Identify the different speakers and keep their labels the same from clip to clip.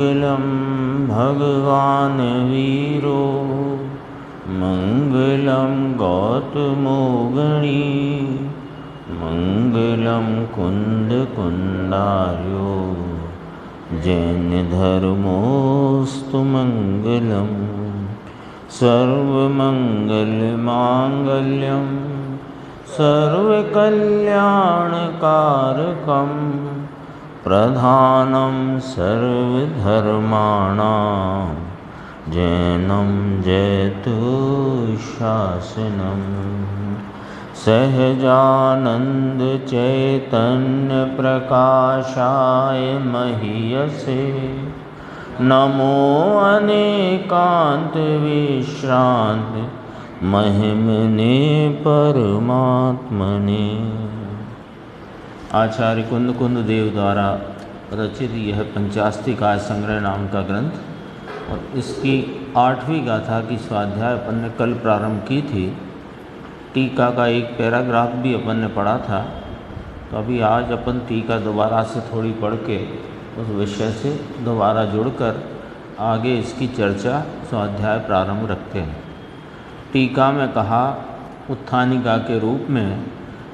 Speaker 1: मंगलम भगवान वीरो मंगलम गौतमो गणी मंगलम कुंद कुंडार्यो जैन धर्मोस्तु मंगलम सर्वमंगल मांगल्यम सर्वकल्याणकारकम प्रधानं सर्वधर्माणां जैनं जयतु शासनम् सहजानंद चैतन्य प्रकाशाय महीयसे नमो अनेकांत विश्रांत महिमने परमात्मने। आचार्य कुंद कुंद देव द्वारा रचित यह पंचास्तिकाय संग्रह नाम का ग्रंथ और इसकी 8वीं गाथा की स्वाध्याय अपन ने कल प्रारंभ की थी। टीका का एक पैराग्राफ भी अपन ने पढ़ा था, तो अभी आज अपन टीका दोबारा से थोड़ी पढ़ के उस विषय से दोबारा जुड़कर आगे इसकी चर्चा स्वाध्याय प्रारंभ रखते हैं। टीका में कहा उत्थानिका के रूप में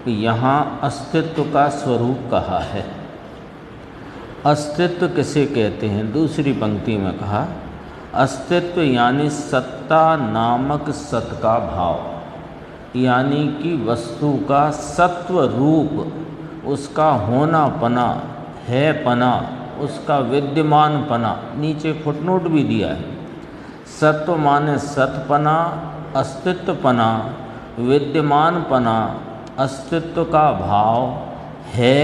Speaker 1: कि यहाँ अस्तित्व का स्वरूप कहा है। अस्तित्व किसे कहते हैं? दूसरी पंक्ति में कहा अस्तित्व यानी सत्ता नामक सत का भाव, यानी कि वस्तु का सत्व रूप, उसका होना पना, है पना, उसका विद्यमान पना। नीचे फुटनोट भी दिया है। सत्व माने सतपना, अस्तित्वपना, विद्यमानपना, अस्तित्व का भाव, है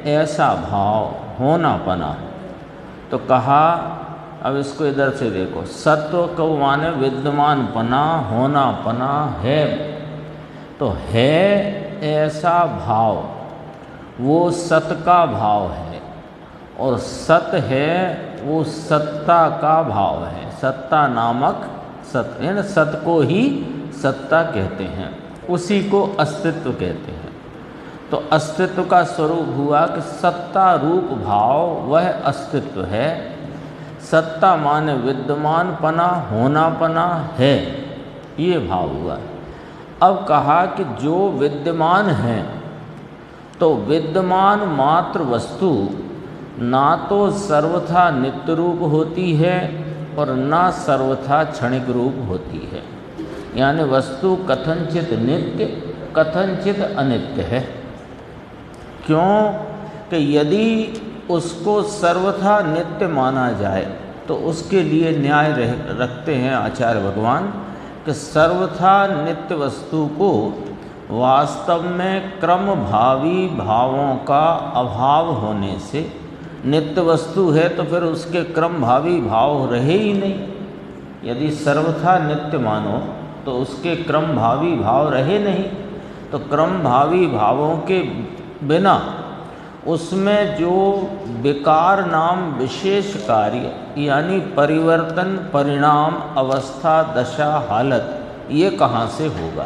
Speaker 1: ऐसा भाव, होना पना। तो कहा, अब इसको इधर से देखो, सत्व को माने विद्यमानपना, होना पना, है। तो है ऐसा भाव वो सत का भाव है, और सत है वो सत्ता का भाव है। सत्ता नामक सत, यानी सत को ही सत्ता कहते हैं, उसी को अस्तित्व कहते हैं। तो अस्तित्व का स्वरूप हुआ कि सत्ता रूप भाव वह अस्तित्व है। सत्ता माने विद्यमानपना, होनापना, है, ये भाव हुआ। अब कहा कि जो विद्यमान है, तो विद्यमान मात्र वस्तु ना तो सर्वथा नित्य रूप होती है और ना सर्वथा क्षणिक रूप होती है। यानी वस्तु कथनचित नित्य, कथनचित अनित्य है। क्यों कि यदि उसको सर्वथा नित्य माना जाए तो उसके लिए न्याय रखते हैं आचार्य भगवान कि सर्वथा नित्य वस्तु को वास्तव में क्रम भावी भावों का अभाव होने से, नित्य वस्तु है तो फिर उसके क्रम भावी भाव रहे ही नहीं। यदि सर्वथा नित्य मानो तो उसके क्रम भावी भाव रहे नहीं। तो क्रम भावी भावों के बिना उसमें जो विकार नाम विशेष कार्य, यानी परिवर्तन, परिणाम, अवस्था, दशा, हालत, ये कहाँ से होगा?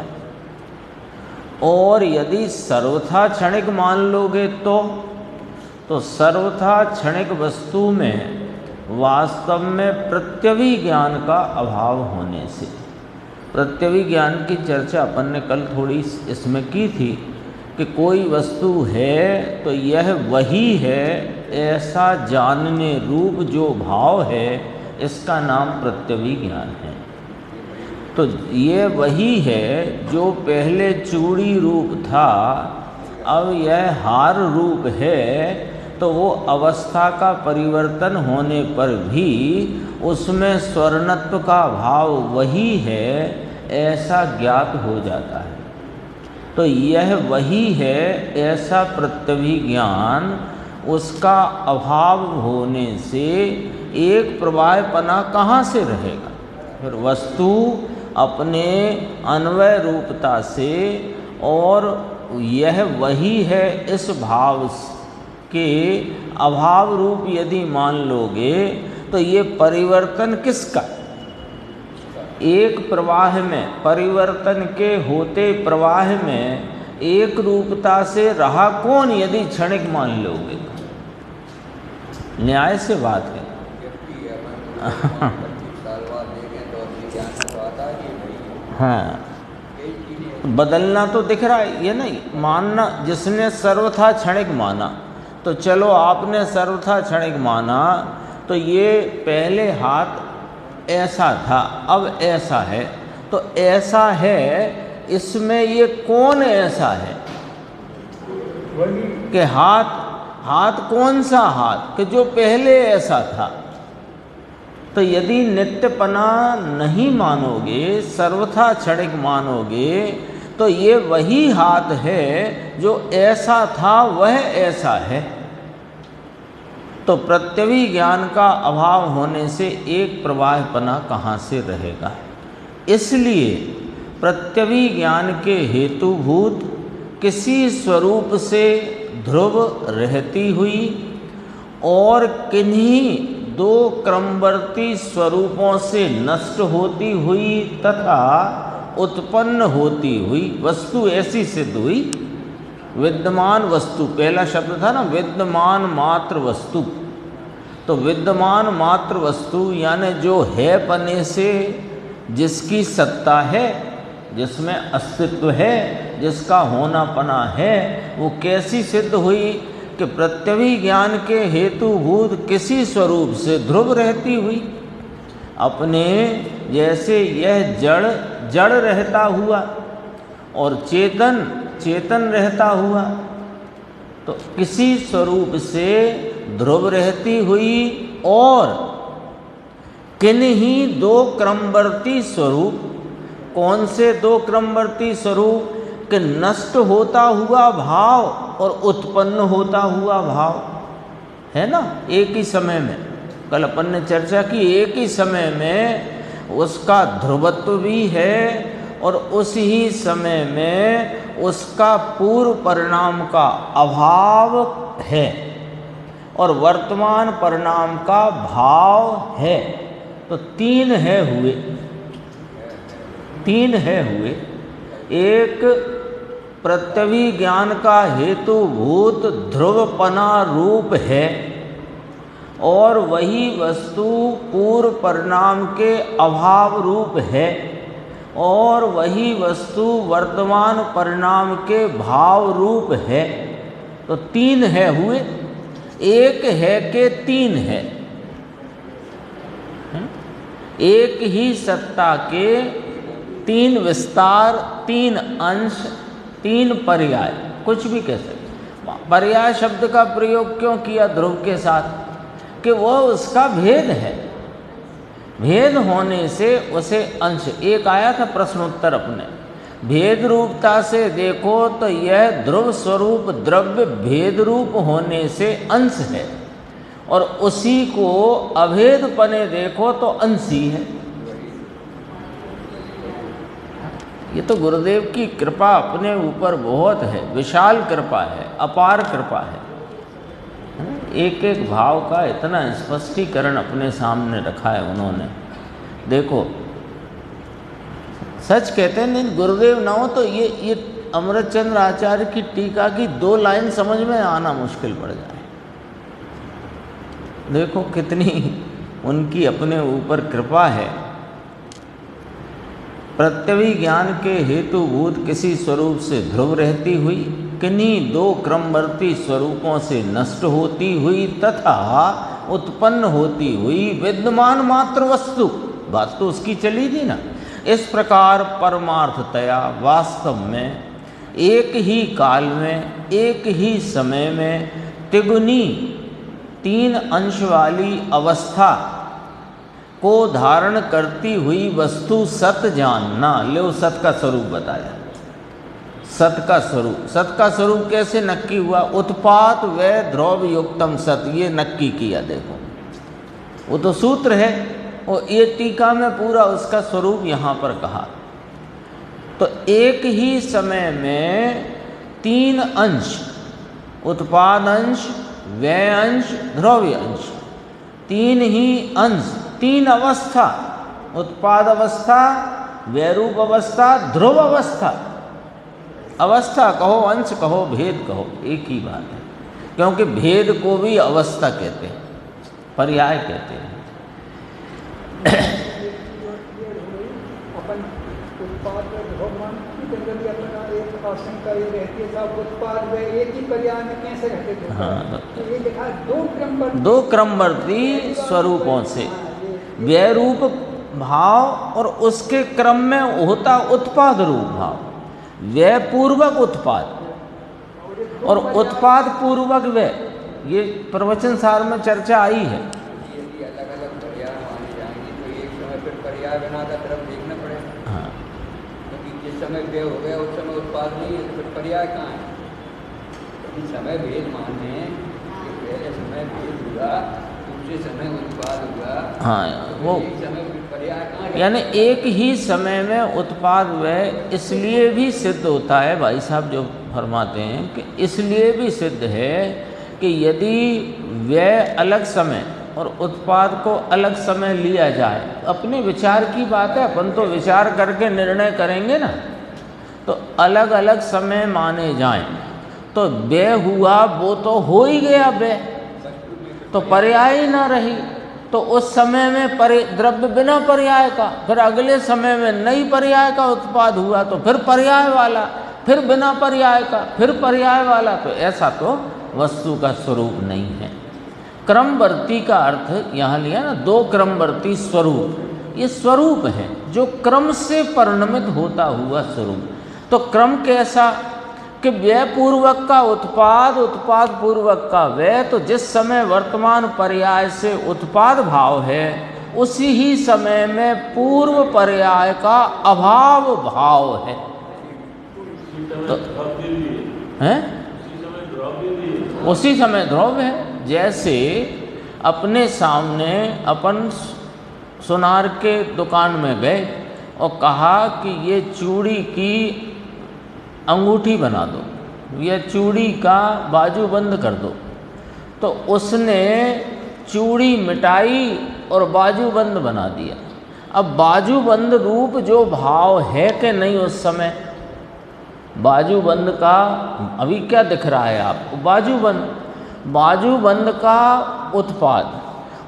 Speaker 1: और यदि सर्वथा क्षणिक मान लोगे तो सर्वथा क्षणिक वस्तु में वास्तव में प्रत्यवी ज्ञान का अभाव होने से, प्रत्यवी ज्ञान की चर्चा अपन ने कल थोड़ी इसमें की थी कि कोई वस्तु है तो यह वही है ऐसा जानने रूप जो भाव है, इसका नाम प्रत्यवी ज्ञान है। तो ये वही है जो पहले चूड़ी रूप था, अब यह हार रूप है। तो वो अवस्था का परिवर्तन होने पर भी उसमें स्वर्णत्व का भाव वही है ऐसा ज्ञात हो जाता है। तो यह वही है ऐसा प्रत्यवी ज्ञान, उसका अभाव होने से एक प्रवाहपना कहाँ से रहेगा? फिर वस्तु अपने अन्वय रूपता से, और यह वही है इस भाव के अभाव रूप यदि मान लोगे तो ये परिवर्तन किसका? एक प्रवाह में, परिवर्तन के होते प्रवाह में एक रूपता से रहा कौन यदि क्षणिक मान लोगे? न्याय से बात है।
Speaker 2: 25 साल बाद देखें तो अपनी ज्ञान में तो आता है कि भाई
Speaker 1: हाँ,
Speaker 2: कई चीज़ें
Speaker 1: बदलना तो दिख रहा है, ये नहीं मानना। जिसने सर्वथा क्षणिक माना, तो चलो आपने सर्वथा क्षणिक माना, तो ये पहले हाथ ऐसा था, अब ऐसा है, तो ऐसा है, इसमें ये कौन ऐसा है कि हाथ कौन सा हाथ कि जो पहले ऐसा था। तो यदि नित्यपना नहीं मानोगे, सर्वथा क्षणिक मानोगे, तो ये वही हाथ है जो ऐसा था वह ऐसा है। तो प्रत्यवी ज्ञान का अभाव होने से एक प्रवाहपना कहाँ से रहेगा। इसलिए प्रत्यवी ज्ञान के हेतुभूत किसी स्वरूप से ध्रुव रहती हुई और किन्हीं दो क्रमवर्ती स्वरूपों से नष्ट होती हुई तथा उत्पन्न होती हुई वस्तु ऐसी सिद्ध हुई। विद्यमान वस्तु, पहला शब्द था ना विद्यमान मात्र वस्तु, तो विद्यमान मात्र वस्तु यानी जो है पने से जिसकी सत्ता है, जिसमें अस्तित्व है, जिसका होना पना है, वो कैसी सिद्ध हुई कि प्रत्यवी ज्ञान के हेतुभूत किसी स्वरूप से ध्रुव रहती हुई। अपने जैसे यह जड़ रहता हुआ और चेतन रहता हुआ, तो किसी स्वरूप से ध्रुव रहती हुई और किन्हीं दो क्रमवर्ती स्वरूप, कौन से दो क्रमवर्ती स्वरूप कि नष्ट होता हुआ भाव और उत्पन्न होता हुआ भाव है ना। एक ही समय में, कल अपन ने चर्चा की, एक ही समय में उसका ध्रुवत्व भी है और उस ही समय में उसका पूर्व परिणाम का अभाव है और वर्तमान परिणाम का भाव है। तो तीन है हुए। एक प्रत्यवी ज्ञान का हेतुभूत ध्रुवपना रूप है और वही वस्तु पूर्व परिणाम के अभाव रूप है और वही वस्तु वर्तमान परिणाम के भाव रूप है। तो तीन है हुए, एक है के तीन है। एक ही सत्ता के तीन विस्तार, तीन अंश, तीन पर्याय, कुछ भी कह सकते। पर्याय शब्द का प्रयोग क्यों किया ध्रुव के साथ कि वह उसका भेद है, भेद होने से उसे अंश। एक आया था प्रश्नोत्तर अपने, भेद रूपता से देखो तो यह ध्रुव स्वरूप द्रव्य भेद रूप होने से अंश है और उसी को अभेद पने देखो तो अंशी है। ये तो गुरुदेव की कृपा अपने ऊपर बहुत है, विशाल कृपा है, अपार कृपा है। एक एक भाव का इतना स्पष्टीकरण अपने सामने रखा है उन्होंने। देखो सच कहते हैं, नहीं गुरुदेव ना हो तो ये अमृतचंद्र आचार्य की टीका की 2 लाइन समझ में आना मुश्किल पड़ जाए। देखो कितनी उनकी अपने ऊपर कृपा है। प्रत्यवी ज्ञान के हेतुभूत किसी स्वरूप से ध्रुव रहती हुई, किन्हीं दो क्रमवर्ती स्वरूपों से नष्ट होती हुई तथा उत्पन्न होती हुई विद्यमान मात्र वस्तु, बात तो उसकी चली थी ना। इस प्रकार परमार्थतया वास्तव में एक ही काल में, एक ही समय में तिगुनी 3 अंश वाली अवस्था को धारण करती हुई वस्तु सत जानना। लो सत का स्वरूप बताया। सत का स्वरूप कैसे नक्की हुआ? उत्पात व ध्रुव युक्तम सत, ये नक्की किया। देखो वो तो सूत्र है और ये टीका में पूरा उसका स्वरूप यहाँ पर कहा। तो एक ही समय में 3 अंश, उत्पाद अंश, व्यय अंश, ध्रुव अंश, 3 ही अंश, 3 अवस्था, उत्पाद अवस्था, व्यरूप अवस्था, ध्रुव अवस्था। अवस्था कहो, अंश कहो, भेद कहो, एक ही बात है, क्योंकि भेद को भी अवस्था कहते हैं, पर्याय कहते हैं।
Speaker 3: अपन उत्पाद भगवान की जनरली अपना एक आशंका ये रहती है साहब उत्पाद व एक ही पर्याय में कैसे घटित होता है। तो ये देखा दो क्रमवर्ती
Speaker 1: स्वरूपों से व्यय रूप भाव और उसके क्रम में होता उत्पाद रूप भाव, व्यय पूर्वक उत्पाद और उत्पाद पूर्वक व्यय, ये प्रवचन सार में चर्चा आई है।
Speaker 2: यदि अलग अलग पर्याय माने जाएंगे तो एक समय फिर पर्याय बिना का तरफ देखना पड़ेगा।
Speaker 1: हाँ,
Speaker 2: क्योंकि जिस समय व्यय हो गया उस समय उत्पाद नहीं है तो फिर पर्याय कहाँ है। तो समय भेद मानने कि पहले समय भेद हुआ दूसरे समय उत्पाद हुआ,
Speaker 1: हाँ,
Speaker 2: तो
Speaker 1: वो
Speaker 2: एक समय फिर पर्याय कहाँ है?
Speaker 1: यानी एक ही समय में उत्पाद व्यय इसलिए भी सिद्ध होता है, भाई साहब जो फरमाते हैं कि इसलिए भी सिद्ध है कि यदि व्यय अलग समय और उत्पाद को अलग समय लिया जाए, अपने विचार की बात है, अपन तो विचार करके निर्णय करेंगे ना, तो अलग अलग समय माने जाएं तो व्यय हुआ वो तो हो ही गया व्यय, तो पर्याय ही ना रही। तो उस समय में द्रव्य बिना पर्याय का, फिर अगले समय में नई पर्याय का उत्पाद हुआ तो फिर पर्याय वाला, फिर बिना पर्याय का, फिर पर्याय वाला, तो ऐसा तो वस्तु का स्वरूप नहीं है। क्रमवर्ती का अर्थ यहाँ लिया ना, दो क्रमवर्ती स्वरूप, ये स्वरूप है जो क्रम से परिणमित होता हुआ स्वरूप। तो क्रम कैसा कि व्यय पूर्वक का उत्पाद, उत्पाद पूर्वक का व्यय, तो जिस समय वर्तमान पर्याय से उत्पाद भाव है उसी ही समय में पूर्व पर्याय का अभाव भाव है। तो हैं उसी समय द्रव्य है। जैसे अपने सामने अपन सुनार के दुकान में गए और कहा कि ये चूड़ी की अंगूठी बना दो, या चूड़ी का बाजूबंद कर दो, तो उसने चूड़ी मिटाई और बाजूबंद बना दिया। अब बाजूबंद रूप जो भाव है कि नहीं, उस समय बाजूबंद का अभी क्या दिख रहा है आपको, बाजूबंद, बाजूबंद का उत्पाद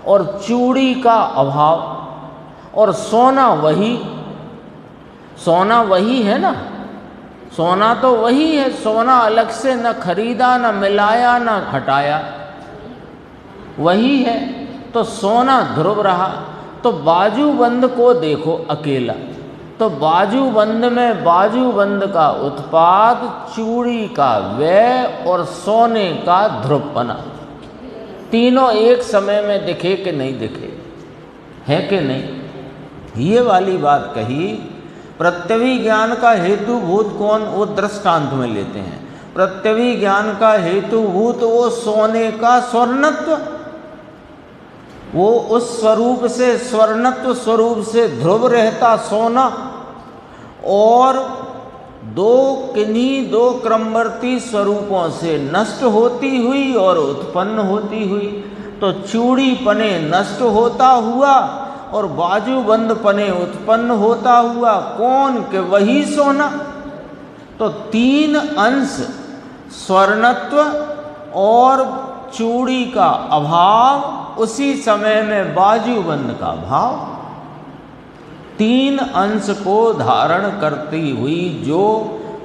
Speaker 1: और चूड़ी का अभाव, और सोना वही, सोना वही है ना, सोना तो वही है, सोना अलग से न खरीदा न मिलाया न हटाया, वही है, तो सोना ध्रुव रहा। तो बाजूबंद को देखो अकेला, तो बाजूबंद में बाजूबंद का उत्पाद, चूड़ी का व्यय और सोने का ध्रुवपना, तीनों एक समय में दिखे कि नहीं दिखे, है कि नहीं। ये वाली बात कही। प्रत्यवी ज्ञान का हेतुभूत कौन, वो दृष्टांत में लेते हैं। प्रत्यवी ज्ञान का हेतुभूत वो सोने का स्वर्णत्व, वो उस स्वरूप से, स्वर्णत्व स्वरूप से ध्रुव रहता सोना, और किन्हीं दो क्रमवर्ती स्वरूपों से नष्ट होती हुई और उत्पन्न होती हुई। तो चूड़ी पने नष्ट होता हुआ और बाजूबंद पने उत्पन्न होता हुआ, कौन के वही सोना। तो तीन अंश, स्वर्णत्व और चूड़ी का अभाव, उसी समय में बाजूबंद का भाव, तीन अंश को धारण करती हुई जो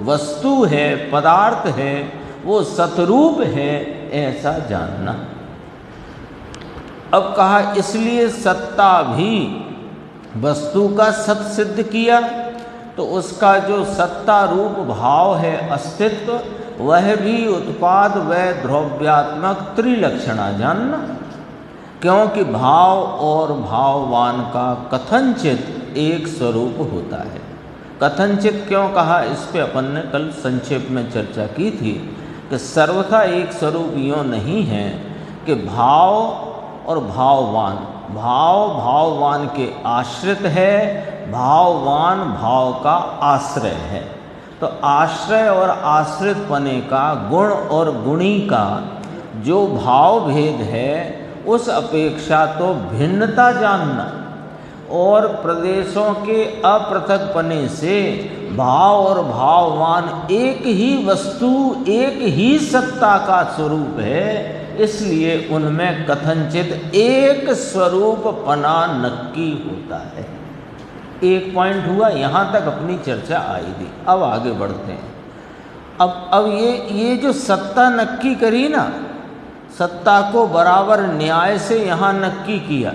Speaker 1: वस्तु है, पदार्थ है, वो सतरूप है, ऐसा जानना। अब कहा इसलिए सत्ता भी वस्तु का सत सिद्ध किया, तो उसका जो सत्ता रूप भाव है, अस्तित्व, वह भी उत्पाद व द्रव्यात्मक त्रिलक्षणा जानना। क्योंकि भाव और भाववान का कथनचित एक स्वरूप होता है। कथनचित क्यों कहा, इस पे अपन ने कल संक्षेप में चर्चा की थी कि सर्वथा एक स्वरूप यूँ नहीं है कि भाव और भाववान, भाव भाववान के आश्रित है, भाववान भाव का आश्रय है। तो आश्रय और आश्रित पने का, गुण और गुणी का जो भाव भेद है, उस अपेक्षा तो भिन्नता जानना, और प्रदेशों के अपृथक पने से भाव और भाववान एक ही वस्तु, एक ही सत्ता का स्वरूप है, इसलिए उनमें कथनचित एक स्वरूप पना नक्की होता है। एक पॉइंट हुआ, यहाँ तक अपनी चर्चा आई थी। अब आगे बढ़ते हैं। अब ये जो सत्ता नक्की करी ना, सत्ता को बराबर न्याय से यहाँ नक्की किया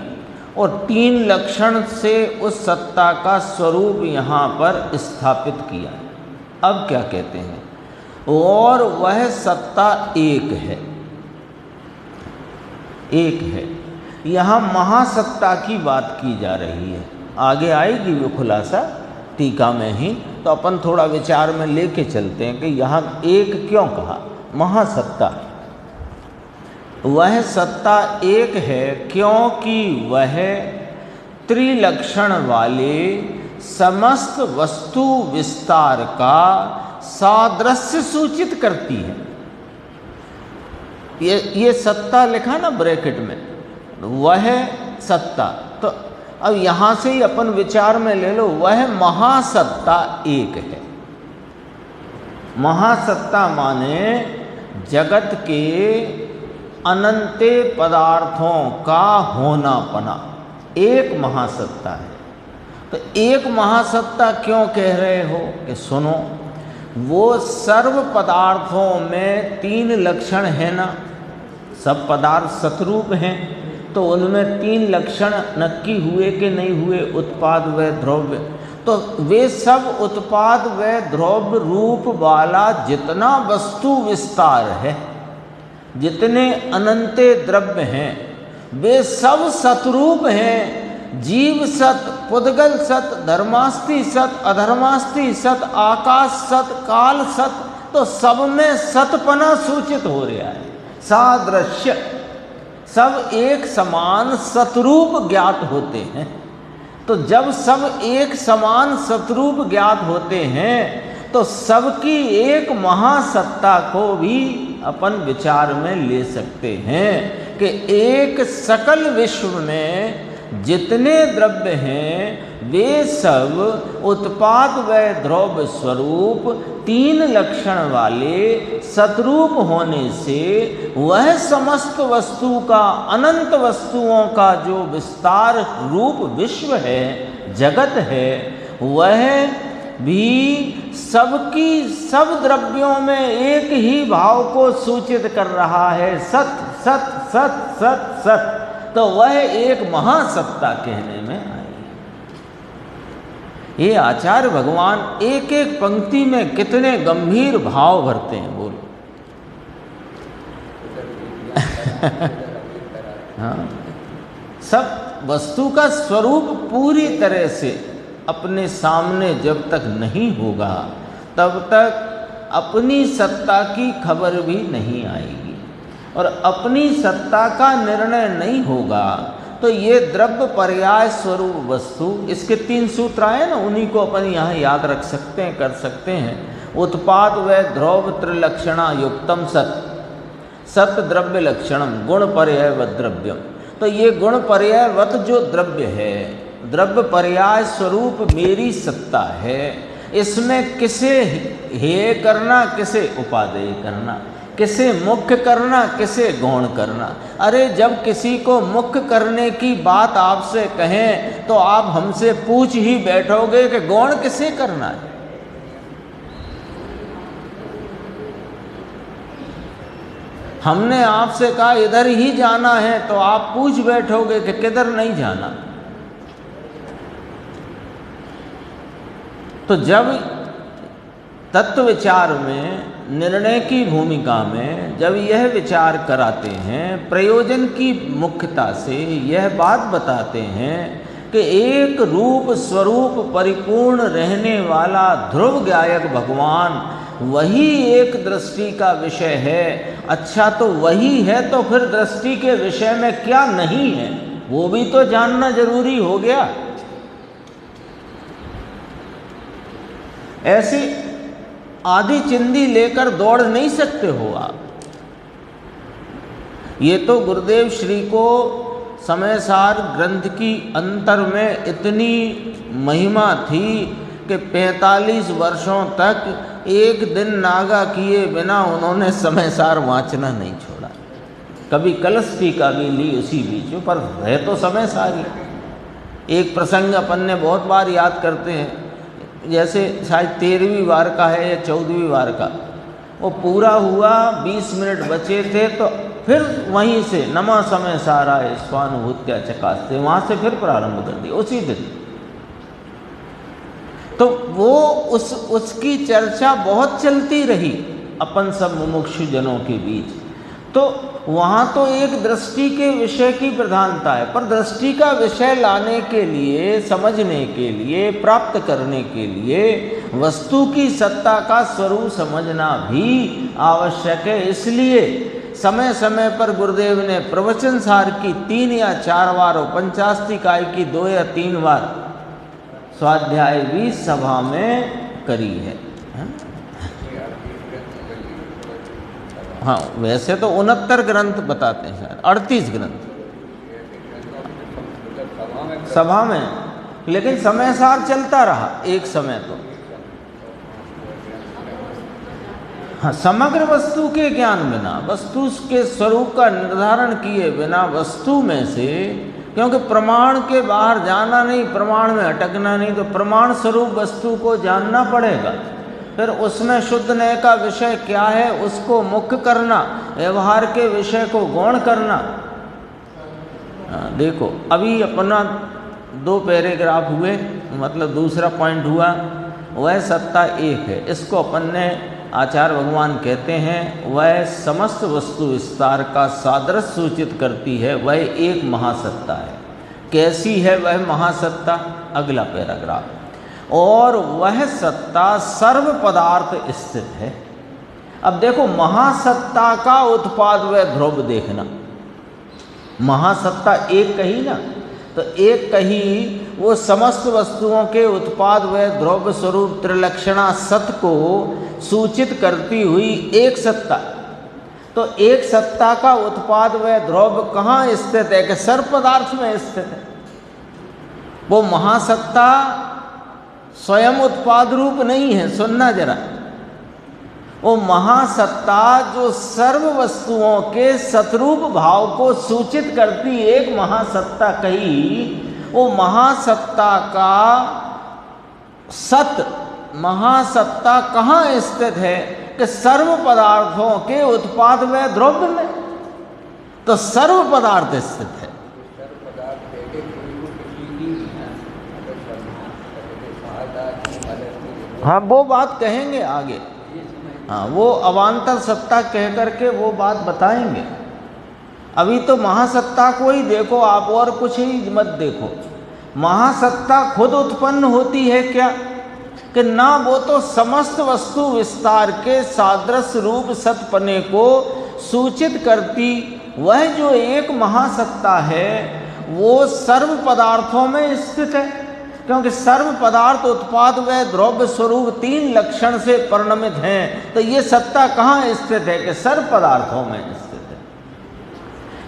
Speaker 1: और 3 लक्षण से उस सत्ता का स्वरूप यहाँ पर स्थापित किया। अब क्या कहते हैं? और वह सत्ता एक है, एक है। यहाँ महासत्ता की बात की जा रही है, आगे आएगी वो खुलासा टीका में ही। तो अपन थोड़ा विचार में लेके चलते हैं कि यहाँ एक क्यों कहा। महासत्ता, वह सत्ता एक है क्योंकि वह त्रिलक्षण वाले समस्त वस्तु विस्तार का सादृश्य सूचित करती है। ये सत्ता लिखा ना ब्रैकेट में, वह सत्ता। तो अब यहाँ से ही अपन विचार में ले लो, वह महासत्ता एक है। महासत्ता माने जगत के अनंत पदार्थों का होनापना, एक महासत्ता है। तो एक महासत्ता क्यों कह रहे हो कि सुनो, वो सर्व पदार्थों में 3 लक्षण है ना, सब पदार्थ सतरूप हैं, तो उनमें 3 लक्षण नक्की हुए कि नहीं हुए, उत्पाद व द्रव्य। तो वे सब उत्पाद व द्रव्य रूप वाला जितना वस्तु विस्तार है, जितने अनंत द्रव्य हैं, वे सब सतरूप हैं। जीव सत, पुद्गल सत, धर्मास्ति सत, अधर्मास्ति सत, आकाश सत, काल सत, तो सब में सतपना सूचित हो रहा है। सादृश्य, सब एक समान सतरूप ज्ञात होते हैं। तो जब सब एक समान सतरूप ज्ञात होते हैं तो सबकी एक महासत्ता को भी अपन विचार में ले सकते हैं कि एक सकल विश्व में जितने द्रव्य हैं वे सब उत्पाद व द्रव्य स्वरूप 3 लक्षण वाले सतरूप होने से वह समस्त वस्तु का, अनंत वस्तुओं का जो विस्तार रूप विश्व है, जगत है, वह भी सबकी सब द्रव्यों में एक ही भाव को सूचित कर रहा है, सत सत सत सत सत। तो वह एक महासत्ता कहने में आई। ये आचार्य भगवान एक एक पंक्ति में कितने गंभीर भाव भरते हैं, बोलो। हाँ, सब वस्तु का स्वरूप पूरी तरह से अपने सामने जब तक नहीं होगा तब तक अपनी सत्ता की खबर भी नहीं आएगी, और अपनी सत्ता का निर्णय नहीं होगा तो ये द्रव्य पर्याय स्वरूप वस्तु, इसके 3 सूत्र आए ना, उन्हीं को अपन यहाँ याद रख सकते हैं, कर सकते हैं। उत्पाद व द्रव्य त्रिलक्षणा युक्तम सत, सत द्रव्य लक्षणम गुण पर्याय व द्रव्यम। तो ये गुण पर्यायवत जो द्रव्य है, द्रव्य पर्याय स्वरूप मेरी सत्ता है, इसमें किसे हेय करना, किसे उपादेय करना, किसे मुख्य करना, किसे गौण करना। अरे जब किसी को मुख्य करने की बात आपसे कहें तो आप हमसे पूछ ही बैठोगे कि गौण किसे करना है। हमने आपसे कहा इधर ही जाना है तो आप पूछ बैठोगे कि किधर नहीं जाना। तो जब तत्व विचार में, निर्णय की भूमिका में जब यह विचार कराते हैं, प्रयोजन की मुख्यता से यह बात बताते हैं कि एक रूप स्वरूप परिपूर्ण रहने वाला ध्रुव गायक भगवान वही एक दृष्टि का विषय है। अच्छा, तो वही है तो फिर दृष्टि के विषय में क्या नहीं है वो भी तो जानना जरूरी हो गया। ऐसी आधी चिंदी लेकर दौड़ नहीं सकते हो आप। ये तो गुरुदेव श्री को समय सार ग्रंथ की अंतर में इतनी महिमा थी कि 45 वर्षों तक एक दिन नागा किए बिना उन्होंने समय सार वांचना नहीं छोड़ा। कभी कलश टीका भी ली उसी बीच में, पर है तो समय सारी। एक प्रसंग अपन ने बहुत बार याद करते हैं, जैसे शायद 13वीं वार का है या 14वीं वार का, वो पूरा हुआ, 20 मिनट बचे थे, तो फिर वहीं से नमा समय सारा स्वानुभूत्या चकास्ते, वहाँ से फिर प्रारंभ कर दिया उसी दिन। तो वो उसकी चर्चा बहुत चलती रही अपन सब मुमुक्षु जनों के बीच। तो वहाँ तो एक दृष्टि के विषय की प्रधानता है, पर दृष्टि का विषय लाने के लिए, समझने के लिए, प्राप्त करने के लिए वस्तु की सत्ता का स्वरूप समझना भी आवश्यक है। इसलिए समय समय पर गुरुदेव ने प्रवचन सार की 3 या 4 बार और पंचास्तिकाय की 2 या 3 बार स्वाध्याय भी सभा में करी है। हाँ, वैसे तो 69 ग्रंथ बताते हैं, शायद 38 ग्रंथ सभा में, लेकिन समय सार चलता रहा एक समय तो। हाँ, समग्र वस्तु के ज्ञान बिना, वस्तु के स्वरूप का निर्धारण किए बिना वस्तु में से, क्योंकि प्रमाण के बाहर जाना नहीं, प्रमाण में अटकना नहीं, तो प्रमाण स्वरूप वस्तु को जानना पड़ेगा। फिर उसमें शुद्ध नय का विषय क्या है उसको मुख्य करना, व्यवहार के विषय को गौण करना। देखो अभी अपना 2 पैराग्राफ हुए, मतलब दूसरा पॉइंट हुआ, वह सत्ता एक है। इसको अपन ने आचार्य भगवान कहते हैं वह समस्त वस्तु विस्तार का सादृश्य सूचित करती है, वह एक महासत्ता है। कैसी है वह महासत्ता? अगला पैराग्राफ। और वह सत्ता सर्व पदार्थ स्थित है। अब देखो महासत्ता का उत्पाद व ध्रुव देखना, महासत्ता एक कही ना, तो एक कही वो समस्त वस्तुओं के उत्पाद व ध्रुव स्वरूप त्रिलक्षणा सत को सूचित करती हुई एक सत्ता। तो एक सत्ता का उत्पाद व ध्रुव कहाँ स्थित है? कि सर्व पदार्थ में स्थित है। वो महासत्ता स्वयं उत्पाद रूप नहीं है, सुनना जरा। वो महासत्ता जो सर्व वस्तुओं के सतरूप भाव को सूचित करती एक महासत्ता कही, वो महासत्ता का सत, महासत्ता कहाँ स्थित है? कि सर्व पदार्थों के उत्पाद व द्रव्य में, तो सर्व पदार्थ स्थित है। हाँ, वो बात कहेंगे आगे। हाँ, वो अवान्तर सत्ता कह करके वो बात बताएंगे। अभी तो महासत्ता को ही देखो आप, और कुछ ही मत देखो। महासत्ता खुद उत्पन्न होती है क्या? कि ना, वो तो समस्त वस्तु विस्तार के सादृश्य रूप सतपने को सूचित करती, वह जो एक महासत्ता है वो सर्व पदार्थों में स्थित है। क्योंकि सर्व पदार्थ उत्पाद व द्रव्य स्वरूप 3 लक्षण से परिणमित हैं, तो ये सत्ता कहाँ स्थित है? कि सर्व पदार्थों में स्थित है।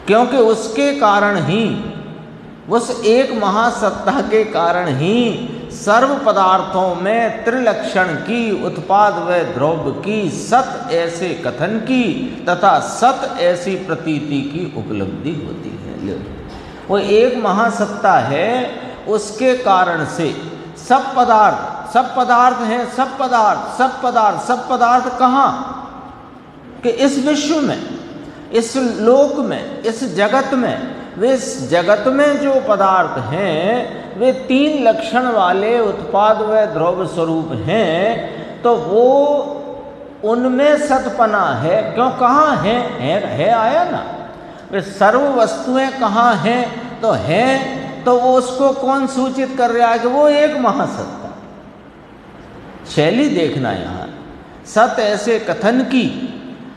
Speaker 1: क्योंकि उसके कारण ही, उस एक महासत्ता के कारण ही सर्व पदार्थों में त्रिलक्षण की, उत्पाद व द्रव्य की, सत ऐसे कथन की तथा सत ऐसी प्रतीति की उपलब्धि होती है। वो एक महासत्ता है, उसके कारण से सब पदार्थ हैं, सब पदार्थ कहाँ? कि इस विश्व में, इस लोक में, इस जगत में, वे इस जगत में जो पदार्थ हैं वे 3 लक्षण वाले उत्पाद व द्रव्य स्वरूप हैं। तो वो उनमें सतपना है। क्यों? कहाँ है आया ना। वे सर्व वस्तुएं कहाँ हैं? तो हैं। तो वो उसको कौन सूचित कर रहा है? कि वो एक महासत्ता। शैली देखना यहाँ, सत ऐसे कथन की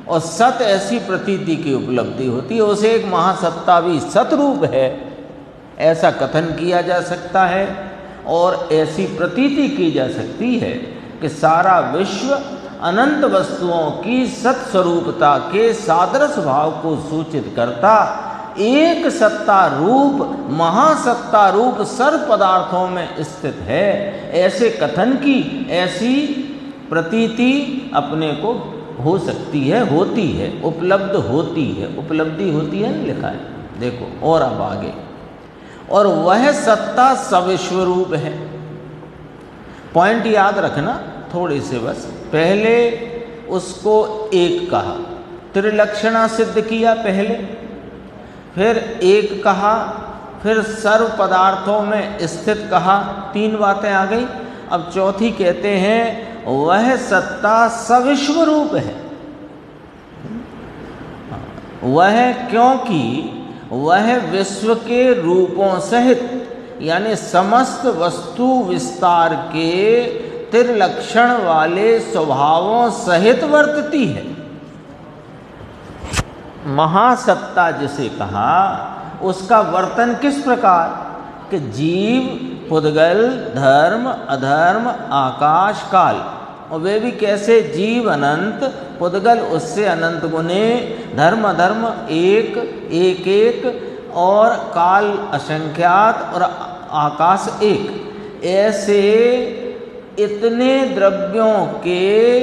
Speaker 1: और सत ऐसी प्रतीति की उपलब्धि होती है। उसे एक महासत्ता भी सतरूप है ऐसा कथन किया जा सकता है, और ऐसी प्रतीति की जा सकती है कि सारा विश्व अनंत वस्तुओं की सत्स्वरूपता के सादृश भाव को सूचित करता एक सत्ता रूप, महासत्ता रूप सर्व पदार्थों में स्थित है। ऐसे कथन की ऐसी प्रतीति अपने को हो सकती है, होती है, उपलब्ध होती है, उपलब्धि होती है, लिखा है। देखो और अब आगे, और वह सत्ता सविश्वरूप है। पॉइंट याद रखना थोड़े से बस। पहले उसको एक कहा, त्रिलक्षणा सिद्ध किया पहले, फिर एक कहा, फिर सर्व पदार्थों में स्थित कहा, तीन बातें आ गई। अब चौथी कहते हैं वह सत्ता सविश्वरूप है। वह क्योंकि वह विश्व के रूपों सहित यानी समस्त वस्तु विस्तार के त्रिलक्षण वाले स्वभावों सहित वर्तती है। महासत्ता जिसे कहा उसका वर्तन किस प्रकार कि जीव, पुद्गल, धर्म, अधर्म, आकाश, काल, और वे भी कैसे? जीव अनंत, पुद्गल उससे अनंत गुने, धर्म अधर्म एक एक एक, और काल असंख्यात, और आकाश एक। ऐसे इतने द्रव्यों के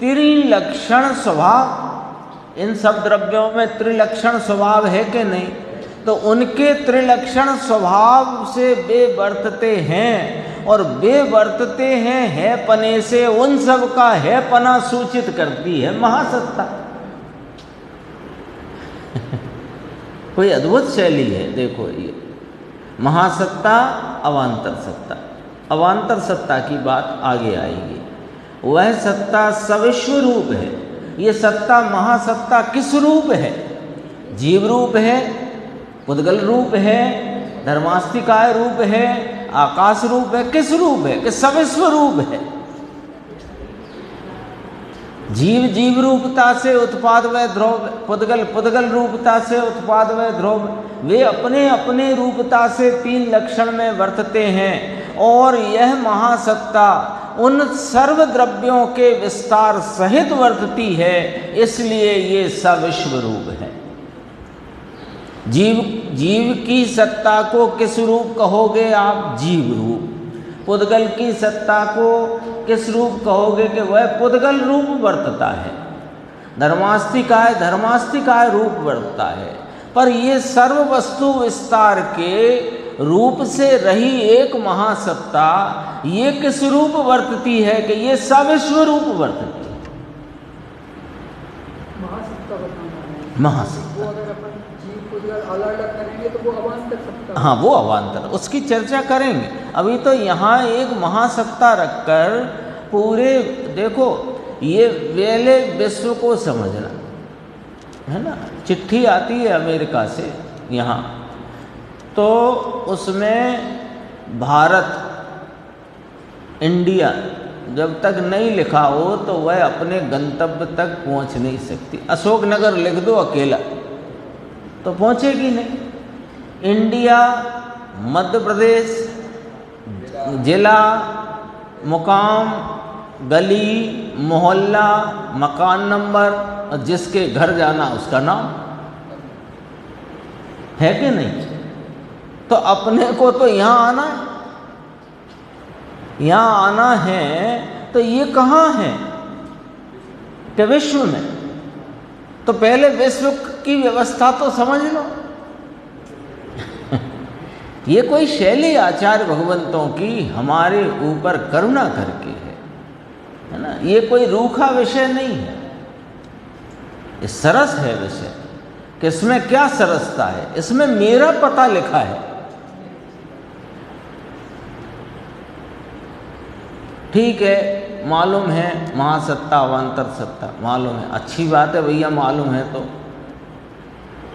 Speaker 1: त्रिलक्षण स्वभाव, इन सब द्रव्यों में त्रिलक्षण स्वभाव है कि नहीं? तो उनके त्रिलक्षण स्वभाव से वे वर्तते हैं, और वे वर्तते हैं है पने से, उन सब का है पना सूचित करती है महासत्ता। कोई अद्भुत शैली है। देखो ये महासत्ता, अवान्तर सत्ता, अवान्तर सत्ता की बात आगे आएगी। वह सत्ता सविश्व रूप है। ये सत्ता महासत्ता किस रूप है? जीव रूप है, पुद्गल रूप है, धर्मास्तिकाय रूप है, आकाश रूप है। किस रूप है? कि सविश्व रूप है। जीव जीव रूपता से उत्पाद व ध्रुव, पुद्गल पुद्गल रूपता से उत्पाद व ध्रुव, वे अपने अपने रूपता से तीन लक्षण में वर्तते हैं। और यह महासत्ता उन सर्व द्रव्यों के विस्तार सहित वर्तती है, इसलिए ये सविश्व रूप है। जीव जीव की सत्ता को किस रूप कहोगे आप? जीव रूप। पुद्गल की सत्ता को किस रूप कहोगे? कि वह पुद्गल रूप वर्तता है। धर्मास्तिकाय धर्मास्तिकाय रूप वर्तता है। पर ये सर्व वस्तु विस्तार के रूप से रही एक महासत्ता ये किस रूप वर्तती है? कि ये सविश्व रूप वर्तती है।
Speaker 3: महासत्ता बताना है।
Speaker 1: महासत्ता,
Speaker 3: वो अगर अपन जीव पुद्गल अलग-अलग करेंगे तो वो अवान्तर सत्ता।
Speaker 1: हाँ, वो अवान्तर, उसकी चर्चा करेंगे। अभी तो यहाँ एक महासत्ता रखकर पूरे देखो, ये वेले विश्व को समझना है ना। चिट्ठी आती है अमेरिका से यहाँ, तो उसमें भारत, इंडिया जब तक नहीं लिखा हो तो वह अपने गंतव्य तक पहुँच नहीं सकती। अशोकनगर लिख दो अकेला तो पहुँचेगी नहीं। इंडिया, मध्य प्रदेश, जिला, मुकाम, गली, मोहल्ला, मकान नंबर, और जिसके घर जाना उसका नाम है कि नहीं? तो अपने को तो यहाँ आना है, यहाँ आना है। तो ये कहाँ है? कि विश्व में। तो पहले विश्व की व्यवस्था तो समझ लो। ये कोई शैली आचार्य भगवंतों की हमारे ऊपर करुणा करके है ना। ये कोई रूखा विषय नहीं है, ये सरस है विषय। कि इसमें क्या सरसता है? इसमें मेरा पता लिखा है। ठीक है, मालूम है महासत्ता अवान्तर सत्ता, मालूम है, अच्छी बात है भैया, मालूम है। तो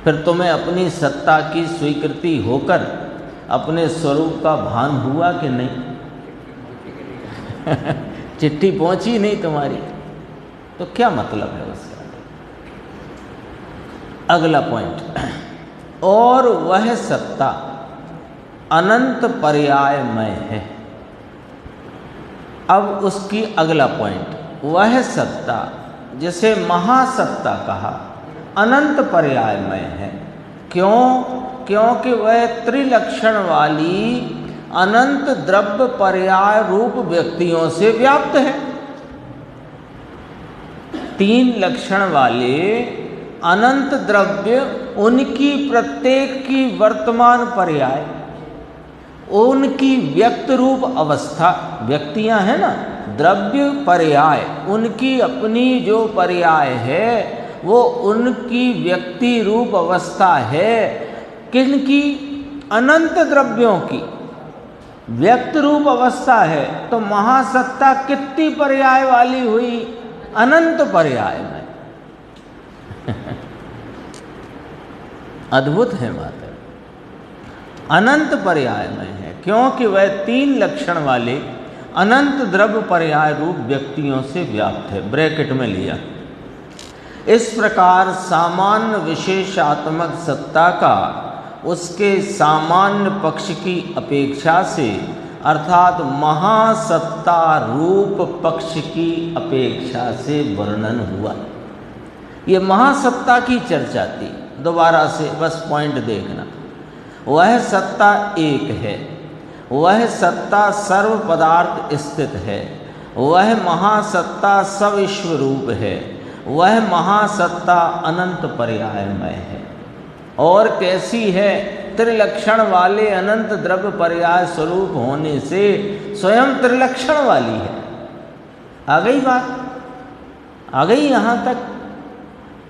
Speaker 1: फिर तुम्हें अपनी सत्ता की स्वीकृति होकर अपने स्वरूप का भान हुआ कि नहीं? चिट्ठी पहुंची नहीं तुम्हारी, तो क्या मतलब है उसका? अगला पॉइंट, और वह सत्ता अनंत पर्यायमय है। अब उसकी अगला पॉइंट, वह सत्ता जिसे महासत्ता कहा अनंत पर्यायमय है। क्यों? क्योंकि वह त्रिलक्षण वाली अनंत द्रव्य पर्याय रूप व्यक्तियों से व्याप्त है। तीन लक्षण वाले अनंत द्रव्य उनकी प्रत्येक की वर्तमान पर्याय, उनकी व्यक्त रूप अवस्था, व्यक्तियां हैं ना, द्रव्य पर्याय, उनकी अपनी जो पर्याय है वो उनकी व्यक्ति रूप अवस्था है। किनकी? अनंत द्रव्यों की व्यक्त रूप अवस्था है। तो महासत्ता कितनी पर्याय वाली हुई? अनंत पर्याय में। अद्भुत है बात है, अनंत पर्याय में है, क्योंकि वह 3 लक्षण वाले अनंत द्रव्य पर्याय रूप व्यक्तियों से व्याप्त है। ब्रैकेट में लिया। इस प्रकार सामान्य विशेषात्मक सत्ता का उसके सामान्य पक्ष की अपेक्षा से, अर्थात महासत्ता रूप पक्ष की अपेक्षा से वर्णन हुआ। ये महासत्ता की चर्चा थी। दोबारा से बस पॉइंट देखना। वह सत्ता एक है, वह सत्ता सर्व पदार्थ स्थित है, वह महासत्ता सविश्व रूप है, वह महासत्ता अनंत पर्यायमय है। और कैसी है? त्रिलक्षण वाले अनंत द्रव्य पर्याय स्वरूप होने से स्वयं त्रिलक्षण वाली है। आ गई बात? आ गई यहाँ तक?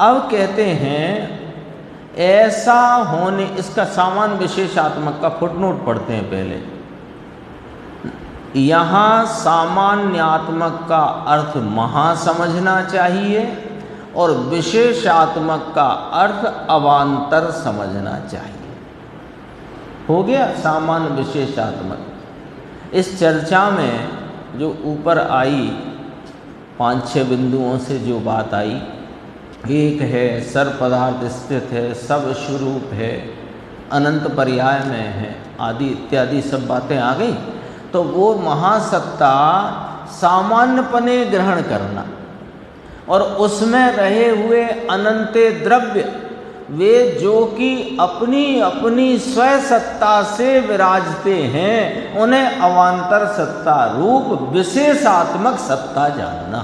Speaker 1: अब कहते हैं ऐसा होने, इसका सामान्य विशेषात्मक का फुटनोट पढ़ते हैं पहले। यहाँ सामान्यात्मक का अर्थ महा समझना चाहिए और विशेषात्मक का अर्थ अवान्तर समझना चाहिए। हो गया सामान्य विशेषात्मक। इस चर्चा में जो ऊपर आई 5-6 बिंदुओं से जो बात आई, एक है सर्व पदार्थ स्थित है, सब स्वरूप है, अनंत पर्याय में है, आदि इत्यादि सब बातें आ गई। तो वो महासत्ता सामान्यपने ग्रहण करना और उसमें रहे हुए अनंत द्रव्य, वे जो कि अपनी अपनी स्वसत्ता से विराजते हैं, उन्हें अवान्तर सत्ता रूप विशेषात्मक सत्ता जानना।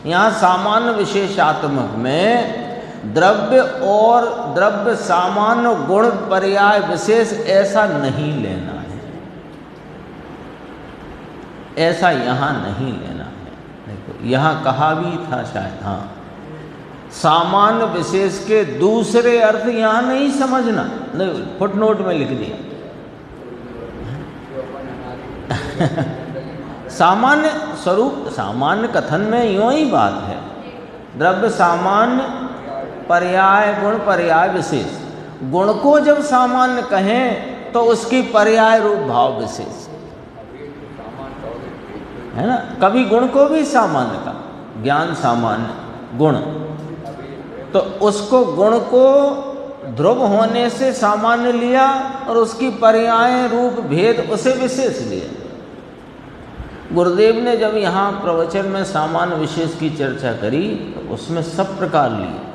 Speaker 1: यहाँ सामान्य विशेषात्मक में द्रव्य और द्रव्य सामान्य गुण पर्याय विशेष ऐसा नहीं लेना है, ऐसा यहाँ नहीं लेना है। देखो यहाँ कहा भी था शायद, हाँ, सामान्य विशेष के दूसरे अर्थ यहाँ नहीं समझना, नहीं, फुटनोट में लिख दिया। सामान्य स्वरूप, सामान्य कथन में यूँ ही बात है, द्रव्य सामान्य पर्याय गुण पर्याय विशेष। गुण को जब सामान्य कहें तो उसकी पर्याय रूप भाव विशेष है ना। कभी गुण को भी सामान्य का, ज्ञान सामान्य गुण, तो उसको गुण को ध्रुव होने से सामान्य लिया और उसकी पर्याय रूप भेद उसे विशेष लिया। गुरुदेव ने जब यहाँ प्रवचन में सामान्य विशेष की चर्चा करी तो उसमें सब प्रकार लिए।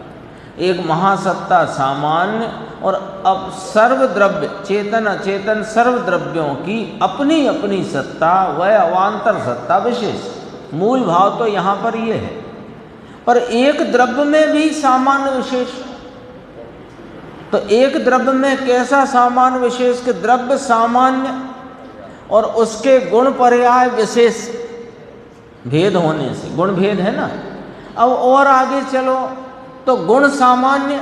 Speaker 1: एक महासत्ता सामान्य और अब सर्व द्रव्य, चेतन अचेतन सर्व द्रव्यों की अपनी अपनी सत्ता, वह अवान्तर सत्ता विशेष। मूल भाव तो यहाँ पर ये है, पर एक द्रव्य में भी सामान्य विशेष। तो एक द्रव्य में कैसा सामान्य विशेष कि द्रव्य सामान्य और उसके गुण पर्याय विशेष भेद होने से, गुण भेद है ना। अब और आगे चलो तो गुण सामान्य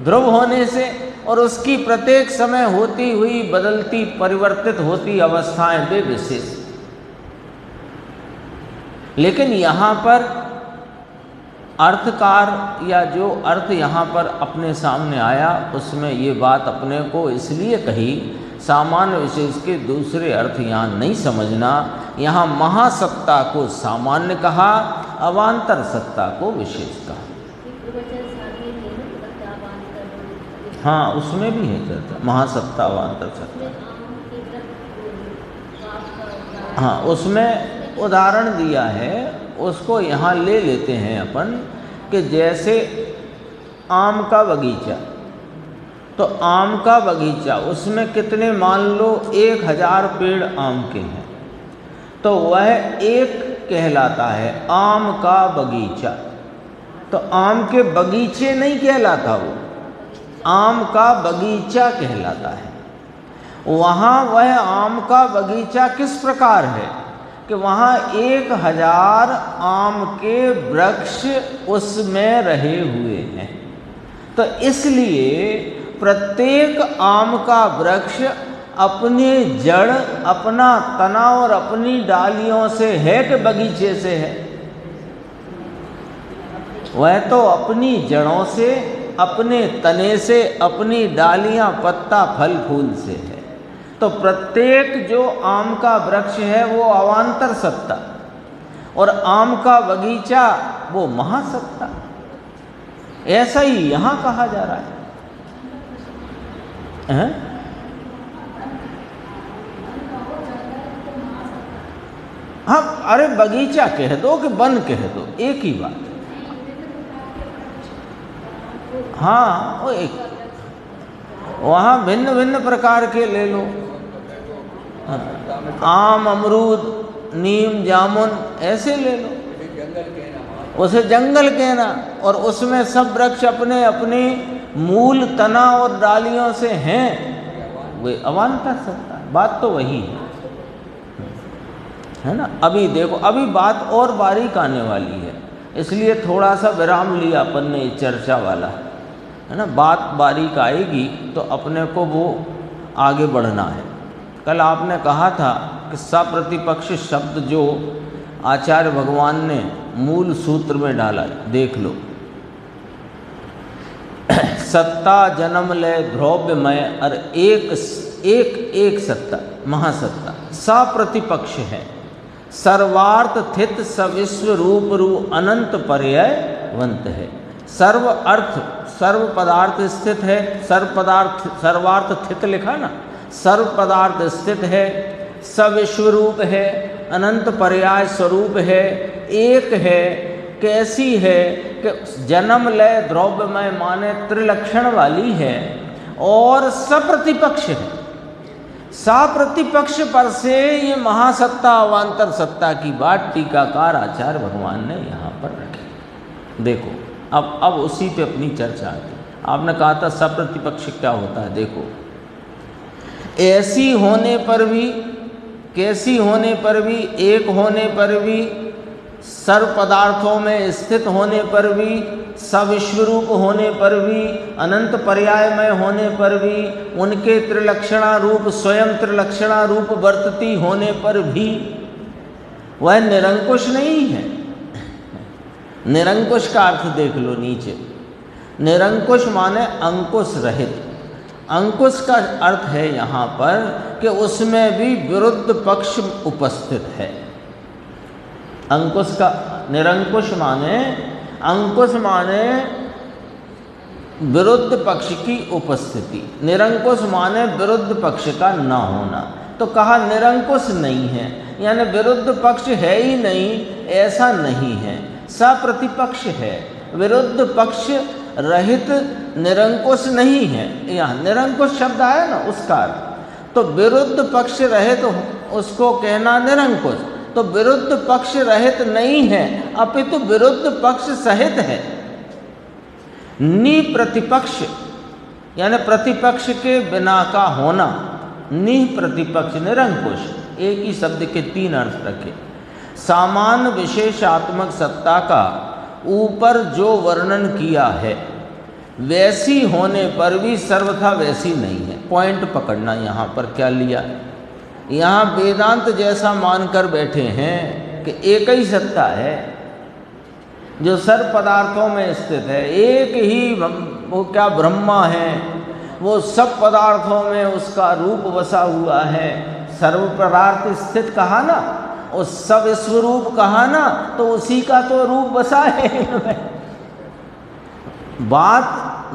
Speaker 1: ध्रुव होने से और उसकी प्रत्येक समय होती हुई बदलती परिवर्तित होती अवस्थाएं वे विशेष। लेकिन यहाँ पर अर्थकार या जो अर्थ यहाँ पर अपने सामने आया उसमें ये बात अपने को इसलिए कही, सामान्य विशेष के दूसरे अर्थ यहाँ नहीं समझना। यहाँ महासत्ता को सामान्य कहा, अवान्तर सत्ता को विशेष कहा। हाँ, उसमें भी है चर्चा, महासत्ता अवान्तर सत्ता। हाँ, उसमें उदाहरण दिया है, उसको यहाँ ले लेते हैं अपन कि जैसे आम का बगीचा, तो आम का बगीचा उसमें कितने, मान लो 1000 पेड़ आम के हैं, तो वह एक कहलाता है आम का बगीचा। तो आम के बगीचे नहीं कहलाता वो, आम का बगीचा कहलाता है। वहाँ वह आम का बगीचा किस प्रकार है कि वहाँ 1000 आम के वृक्ष उसमें रहे हुए हैं। तो इसलिए प्रत्येक आम का वृक्ष अपने जड़, अपना तना और अपनी डालियों से है कि बगीचे से है? वह तो अपनी जड़ों से, अपने तने से, अपनी डालियां, पत्ता, फल, फूल से है। तो प्रत्येक जो आम का वृक्ष है वो अवान्तर सत्ता, और आम का बगीचा वो महासत्ता। ऐसा ही यहाँ कहा जा रहा है। हाँ, अरे बगीचा कह दो कि वन कह दो, एक ही बात। हाँ, वो एक, वहाँ भिन्न भिन्न प्रकार के ले लो, आम, अमरूद, नीम, जामुन, ऐसे ले लो, उसे जंगल कहना। और उसमें सब वृक्ष अपने अपने मूल, तना और डालियों से हैं, वे अवान्तर सत्ता। बात तो वही है ना। अभी देखो, अभी बात और बारीक आने वाली है, इसलिए थोड़ा सा विराम लिया अपन ने चर्चा वाला, है ना। बात बारीक आएगी तो अपने को वो आगे बढ़ना है। कल आपने कहा था कि सप्रतिपक्ष शब्द जो आचार्य भगवान ने मूल सूत्र में डाला, देख लो। सत्ता जन्म लय द्रव्यमय, और एक सत्ता, महासत्ता, सप्रतिपक्ष है। सर्वार्थ स्थित सविश्व रूप रू अनंत पर्यायवंत है। सर्व अर्थ, सर्व पदार्थ स्थित है, सर्वार्थ स्थित लिखा ना, सर्व पदार्थ स्थित है, सविश्व रूप है, अनंत पर्याय स्वरूप है, एक है। कैसी है कि जन्म लय द्रव्यमय माने त्रिलक्षण वाली है, और सप्रतिपक्ष है। सप्रतिपक्ष पर से ये महासत्ता अवान्तर सत्ता की बात टीकाकार आचार्य भगवान ने यहाँ पर रखी। देखो, अब उसी पे अपनी चर्चा आती। आपने कहा था सप्रतिपक्ष क्या होता है। देखो, ऐसी होने पर भी, कैसी होने पर भी, एक होने पर भी, सर्व पदार्थों में स्थित होने पर भी, सविश्वरूप होने पर भी, अनंत पर्यायमय होने पर भी, उनके त्रिलक्षणा रूप, स्वयं त्रिलक्षणा रूप वर्तती होने पर भी वह निरंकुश नहीं है। निरंकुश का अर्थ देख लो नीचे। निरंकुश माने अंकुश रहित। अंकुश का अर्थ है यहाँ पर कि उसमें भी विरुद्ध पक्ष उपस्थित है। अंकुश का, निरंकुश माने, अंकुश माने विरुद्ध पक्ष की उपस्थिति, निरंकुश माने विरुद्ध पक्ष का न होना। तो कहा निरंकुश नहीं है, यानी विरुद्ध पक्ष है ही नहीं, ऐसा नहीं है। सप्रतिपक्ष है, विरुद्ध पक्ष रहित निरंकुश नहीं है। यहाँ निरंकुश शब्द आया ना, उसका अर्थ तो विरुद्ध पक्ष रहित, उसको कहना निरंकुश। तो विरुद्ध पक्ष रहित नहीं है, अपितु विरुद्ध पक्ष सहित है। निप्रतिपक्ष यानी प्रतिपक्ष के बिना का होना, निप्रतिपक्ष, निरंकुश, एक ही शब्द के 3 अर्थ रखे। सामान्य विशेषात्मक सत्ता का ऊपर जो वर्णन किया है, वैसी होने पर भी सर्वथा वैसी नहीं है। पॉइंट पकड़ना यहाँ पर क्या लिया। यहाँ वेदांत जैसा मानकर बैठे हैं कि एक ही सत्ता है जो सर्व पदार्थों में स्थित है, एक ही वो क्या ब्रह्मा है, वो सब पदार्थों में उसका रूप बसा हुआ है। सर्व पदार्थ स्थित कहा ना, और सब स्वरूप कहा ना, तो उसी का तो रूप बसा है। बात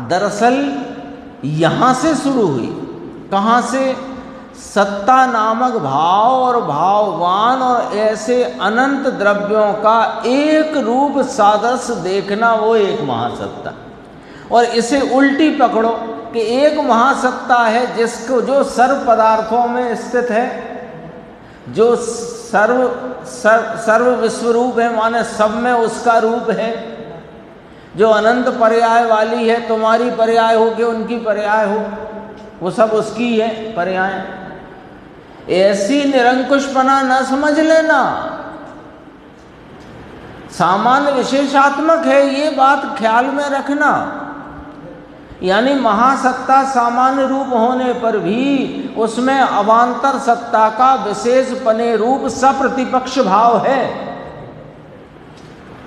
Speaker 1: दरअसल यहाँ से शुरू हुई। कहाँ से? सत्ता नामक भाव और भाववान और ऐसे अनंत द्रव्यों का एक रूप सादृश्य देखना, वो एक महासत्ता। और इसे उल्टी पकड़ो कि एक महासत्ता है जिसको, जो सर्व पदार्थों में स्थित है, जो सर्व विश्वरूप है, माने सब में उसका रूप है, जो अनंत पर्याय वाली है, तुम्हारी पर्याय हो कि उनकी पर्याय हो, वो सब उसकी है पर्याय। ऐसी निरंकुशपना न समझ लेना, सामान्य विशेषात्मक है, ये बात ख्याल में रखना। यानी महासत्ता सामान्य रूप होने पर भी उसमें अवान्तर सत्ता का विशेष पने रूप सप्रतिपक्ष भाव है,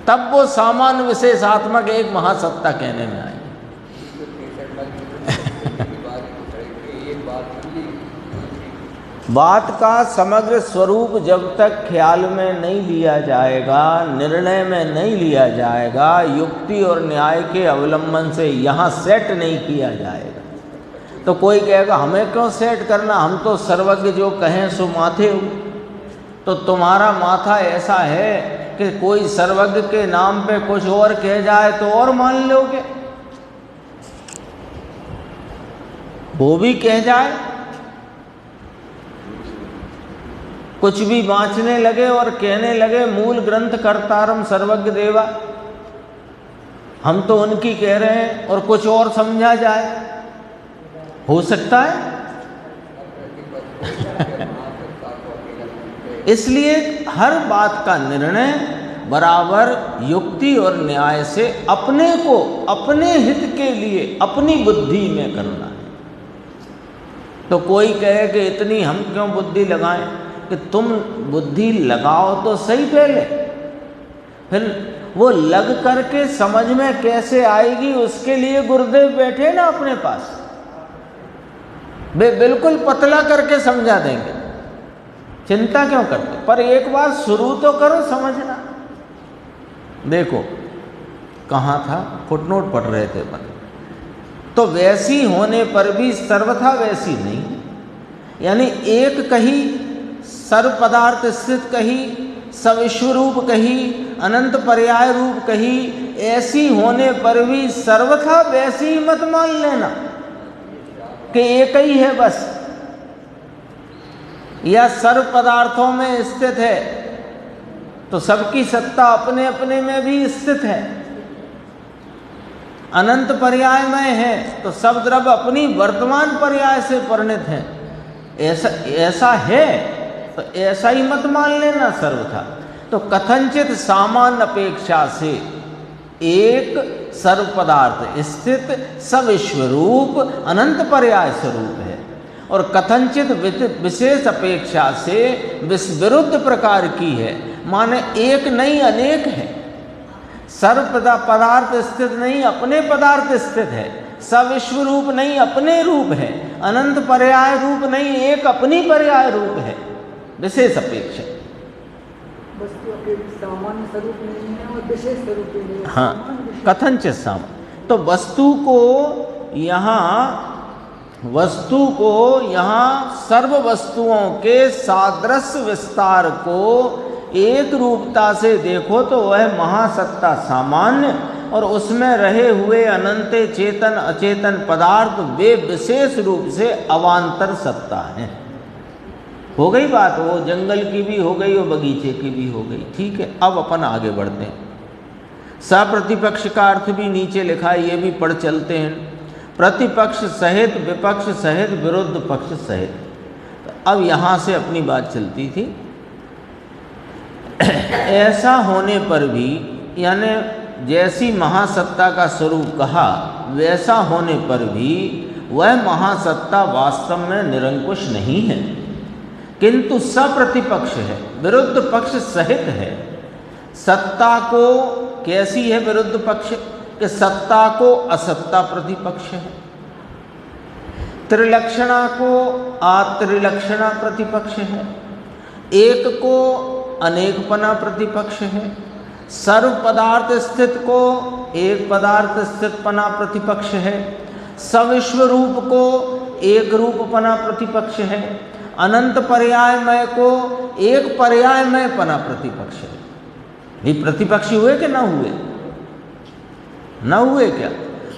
Speaker 1: तब वो सामान्य विशेषात्मक एक महासत्ता कहने में आएगी। बात का समग्र स्वरूप जब तक ख्याल में नहीं लिया जाएगा, निर्णय में नहीं लिया जाएगा, युक्ति और न्याय के अवलंबन से यहाँ सेट नहीं किया जाएगा, तो कोई कहेगा हमें क्यों सेट करना, हम तो सर्वज्ञ जो कहें सो माथे हो। तो तुम्हारा माथा ऐसा है कि कोई सर्वज्ञ के नाम पे कुछ और कह जाए तो और मान लोगे, वो भी कह जाए, कुछ भी बाँचने लगे और कहने लगे मूल ग्रंथ कर्तारम सर्वज्ञ देवा, हम तो उनकी कह रहे हैं, और कुछ और समझा जाए, हो सकता है। इसलिए हर बात का निर्णय बराबर युक्ति और न्याय से अपने को अपने हित के लिए अपनी बुद्धि में करना है। तो कोई कहे कि इतनी हम क्यों बुद्धि लगाएं, कि तुम बुद्धि लगाओ तो सही पहले, फिर वो लग करके समझ में कैसे आएगी उसके लिए गुरुदेव बैठे ना अपने पास, वे बिल्कुल पतला करके समझा देंगे, चिंता क्यों करते। पर एक बार शुरू तो करो समझना। देखो कहाँ था, फुटनोट पढ़ रहे थे अपन। तो वैसी होने पर भी सर्वथा वैसी नहीं, यानी एक कही सर्व पदार्थ स्थित कही, सविश्वरूप कही, अनंत पर्याय रूप कही, ऐसी होने पर भी सर्वथा वैसी मत मान लेना कि एक ही है बस, या सर्व पदार्थों में स्थित है तो सबकी सत्ता अपने अपने में भी स्थित है, अनंत पर्याय में है तो सब द्रव्य अपनी वर्तमान पर्याय से परिणत है, ऐसा है तो ऐसा ही मत मान लेना सर्वथा। तो कथनचित सामान्य अपेक्षा से एक सर्व पदार्थ स्थित सविश्वरूप अनंत पर्याय स्वरूप है, और कथनचित विशेष अपेक्षा से विरुद्ध प्रकार की है, माने एक नहीं अनेक है, सर्व पदार्थ स्थित नहीं अपने पदार्थ स्थित है, सविश्वरूप नहीं अपने रूप है, अनंत पर्याय रूप नहीं एक अपनी पर्याय रूप है, विशेष अपेक्षा।
Speaker 3: वस्तु के सामान्य स्वरूप नहीं है और विशेष स्वरूप नहीं है।
Speaker 1: हाँ, कथनचित सामान्य। तो वस्तु को यहाँ सर्व वस्तुओं के सादृश्य विस्तार को एक रूपता से देखो तो वह महासत्ता सामान्य और उसमें रहे हुए अनंत चेतन अचेतन पदार्थ वे विशेष रूप से अवान्तर सत्ता हैं। हो गई बात, वो जंगल की भी हो गई और बगीचे की भी हो गई। ठीक है, अब अपन आगे बढ़ते हैं। सप्रतिपक्ष का अर्थ भी नीचे लिखा है, ये भी पढ़ चलते हैं। प्रतिपक्ष सहित, विपक्ष सहित, विरुद्ध पक्ष सहित। तो अब यहाँ से अपनी बात चलती थी। ऐसा होने पर भी, यानी जैसी महासत्ता का स्वरूप कहा वैसा होने पर भी वह महासत्ता वास्तव में निरंकुश नहीं है, किंतु सप्रतिपक्ष है, विरुद्ध पक्ष सहित है। सत्ता को कैसी है विरुद्ध पक्ष, कि सत्ता को असत्ता प्रतिपक्ष है, त्रिलक्षणा को आत्रिलक्षणा प्रतिपक्ष है, एक को अनेकपना प्रतिपक्ष है, सर्व पदार्थ स्थित को एक पदार्थ स्थितपना प्रतिपक्ष है, सविश्व रूप को एक रूपपना प्रतिपक्ष है, अनंत पर्यायमय को एक पर्यायमय पना प्रतिपक्ष है। ये प्रतिपक्षी हुए कि न हुए? न हुए क्या?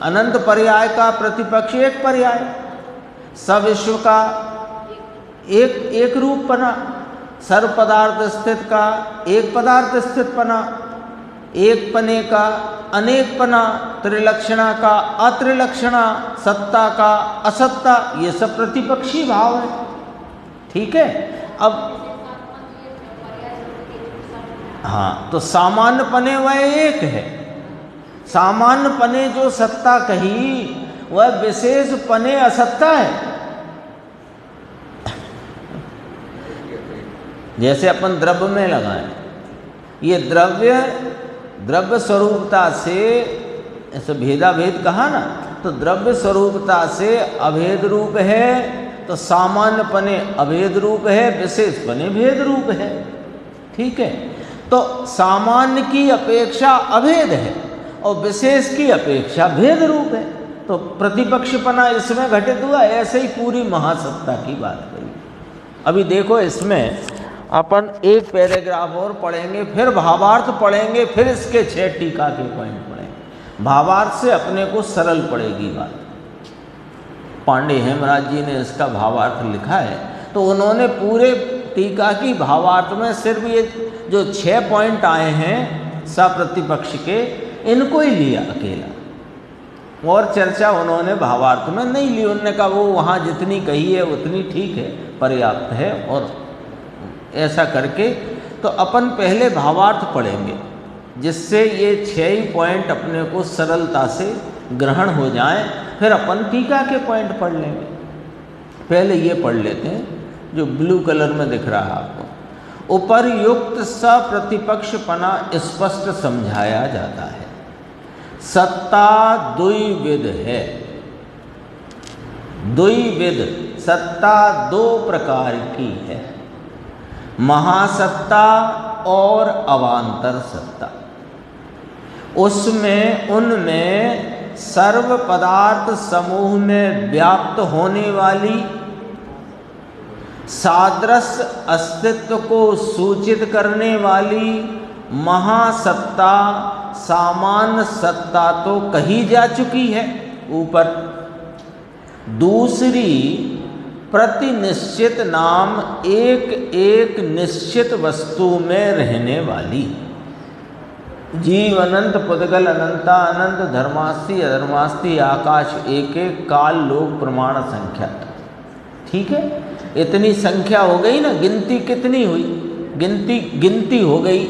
Speaker 1: अनंत पर्याय का प्रतिपक्ष एक पर्याय, सविश्व का एक रूप पना, सर्व पदार्थ स्थित का एक पदार्थ स्थित पना, एक पने का अनेक पना, त्रिलक्षणा का अत्रिलक्षणा, सत्ता का असत्ता, ये सब प्रतिपक्षी भाव है। ठीक है। अब हाँ, तो सामान्य पने वह एक है। सामान्य पने जो सत्ता कही वह विशेष पने असत्ता है। जैसे अपन द्रव्य में लगाएं, ये द्रव्य स्वरूपता से, ऐसे भेदा भेद कहा ना, तो द्रव्य स्वरूपता से अभेद रूप है, तो सामान्य पने अभेद रूप है, विशेष पने भेद रूप है। ठीक है। तो सामान्य की अपेक्षा अभेद है और विशेष की अपेक्षा भेद रूप है, तो प्रतिपक्षपना इसमें घटित हुआ। ऐसे ही पूरी महासत्ता की बात कही। अभी देखो, इसमें अपन एक पैराग्राफ और पढ़ेंगे, फिर भावार्थ पढ़ेंगे, फिर इसके 6 टीका के पॉइंट पढ़ेंगे। भावार्थ से अपने को सरल पड़ेगी बात। पांडे हेमराज जी ने इसका भावार्थ लिखा है, तो उन्होंने पूरे टीका की भावार्थ में सिर्फ ये जो 6 पॉइंट आए हैं सप्रतिपक्ष के, इनको ही लिया अकेला, और चर्चा उन्होंने भावार्थ में नहीं ली। उन्होंने कहा वो वहाँ जितनी कही है उतनी ठीक है, पर्याप्त है। और ऐसा करके तो अपन पहले भावार्थ पढ़ेंगे, जिससे ये 6 ही पॉइंट अपने को सरलता से ग्रहण हो जाएं, फिर अपन टीका के पॉइंट पढ़ लेंगे। पहले ये पढ़ लेते हैं जो ब्लू कलर में दिख रहा है आपको। उपर्युक्त सप्रतिपक्षपना स्पष्ट समझाया जाता है। सत्ता द्विविध है। द्विविध सत्ता 2 प्रकार की है, महासत्ता और अवान्तर सत्ता। उनमें सर्व पदार्थ समूह में व्याप्त होने वाली सादृश्य अस्तित्व को सूचित करने वाली महासत्ता सामान्य सत्ता तो कही जा चुकी है ऊपर। दूसरी प्रतिनिश्चित नाम एक एक निश्चित वस्तु में रहने वाली। जीव अनंत, पुद्गल अनंता अनंत, धर्मास्ति अधर्मास्ति, आकाश एक एक, काल लोक प्रमाण संख्या। ठीक है, इतनी संख्या हो गई ना। गिनती कितनी हुई? गिनती हो गई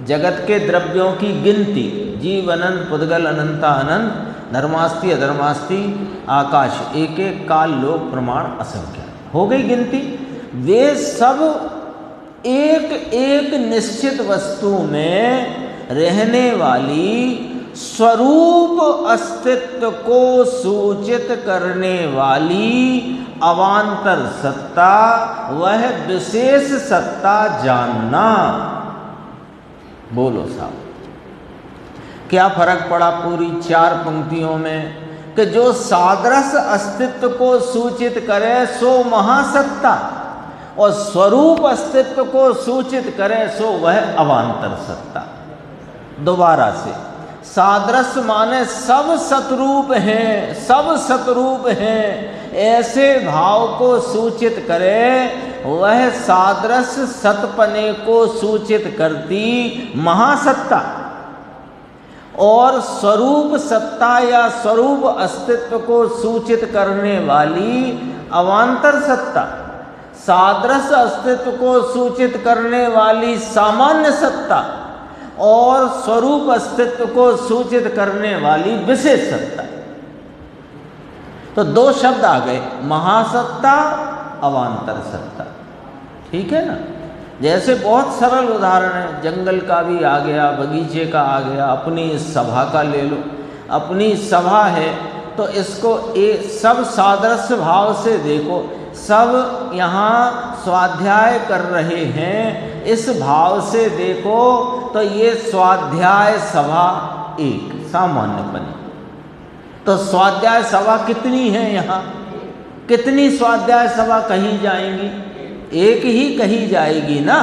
Speaker 1: जगत के द्रव्यों की गिनती। जीव अनंत, पुद्गल अनंता अनंत, धर्मास्ति अधर्मास्ति, आकाश एक एक, काल लोक प्रमाण असंख्य, हो गई गिनती। वे सब एक एक निश्चित वस्तु में रहने वाली स्वरूप अस्तित्व को सूचित करने वाली अवान्तर सत्ता, वह विशेष सत्ता जानना। बोलो साहब, क्या फर्क पड़ा पूरी 4 पंक्तियों में? कि जो सादृश्य अस्तित्व को सूचित करे सो महासत्ता, और स्वरूप अस्तित्व को सूचित करे सो वह अवान्तर सत्ता। दोबारा से, सादृश्य माने सब सतरूप हैं, सब सतरूप हैं, ऐसे भाव को सूचित करे, वह सादृश्य सतपने को सूचित करती महासत्ता। और स्वरूप सत्ता या स्वरूप अस्तित्व को सूचित करने वाली अवान्तर सत्ता, सादृश्य अस्तित्व को सूचित करने वाली सामान्य सत्ता, और स्वरूप अस्तित्व को सूचित करने वाली विशेष सत्ता। तो 2 शब्द आ गए, महासत्ता, अवान्तर सत्ता। ठीक है ना। जैसे बहुत सरल उदाहरण है, जंगल का भी आ गया, बगीचे का आ गया, अपनी इस सभा का ले लो। अपनी सभा है तो इसको सब सादृश्य भाव से देखो, सब यहाँ स्वाध्याय कर रहे हैं, इस भाव से देखो तो ये स्वाध्याय सभा एक सामान्य बनी। तो स्वाध्याय सभा कितनी है यहाँ? कितनी स्वाध्याय सभा कही जाएंगी? एक ही कही जाएगी ना,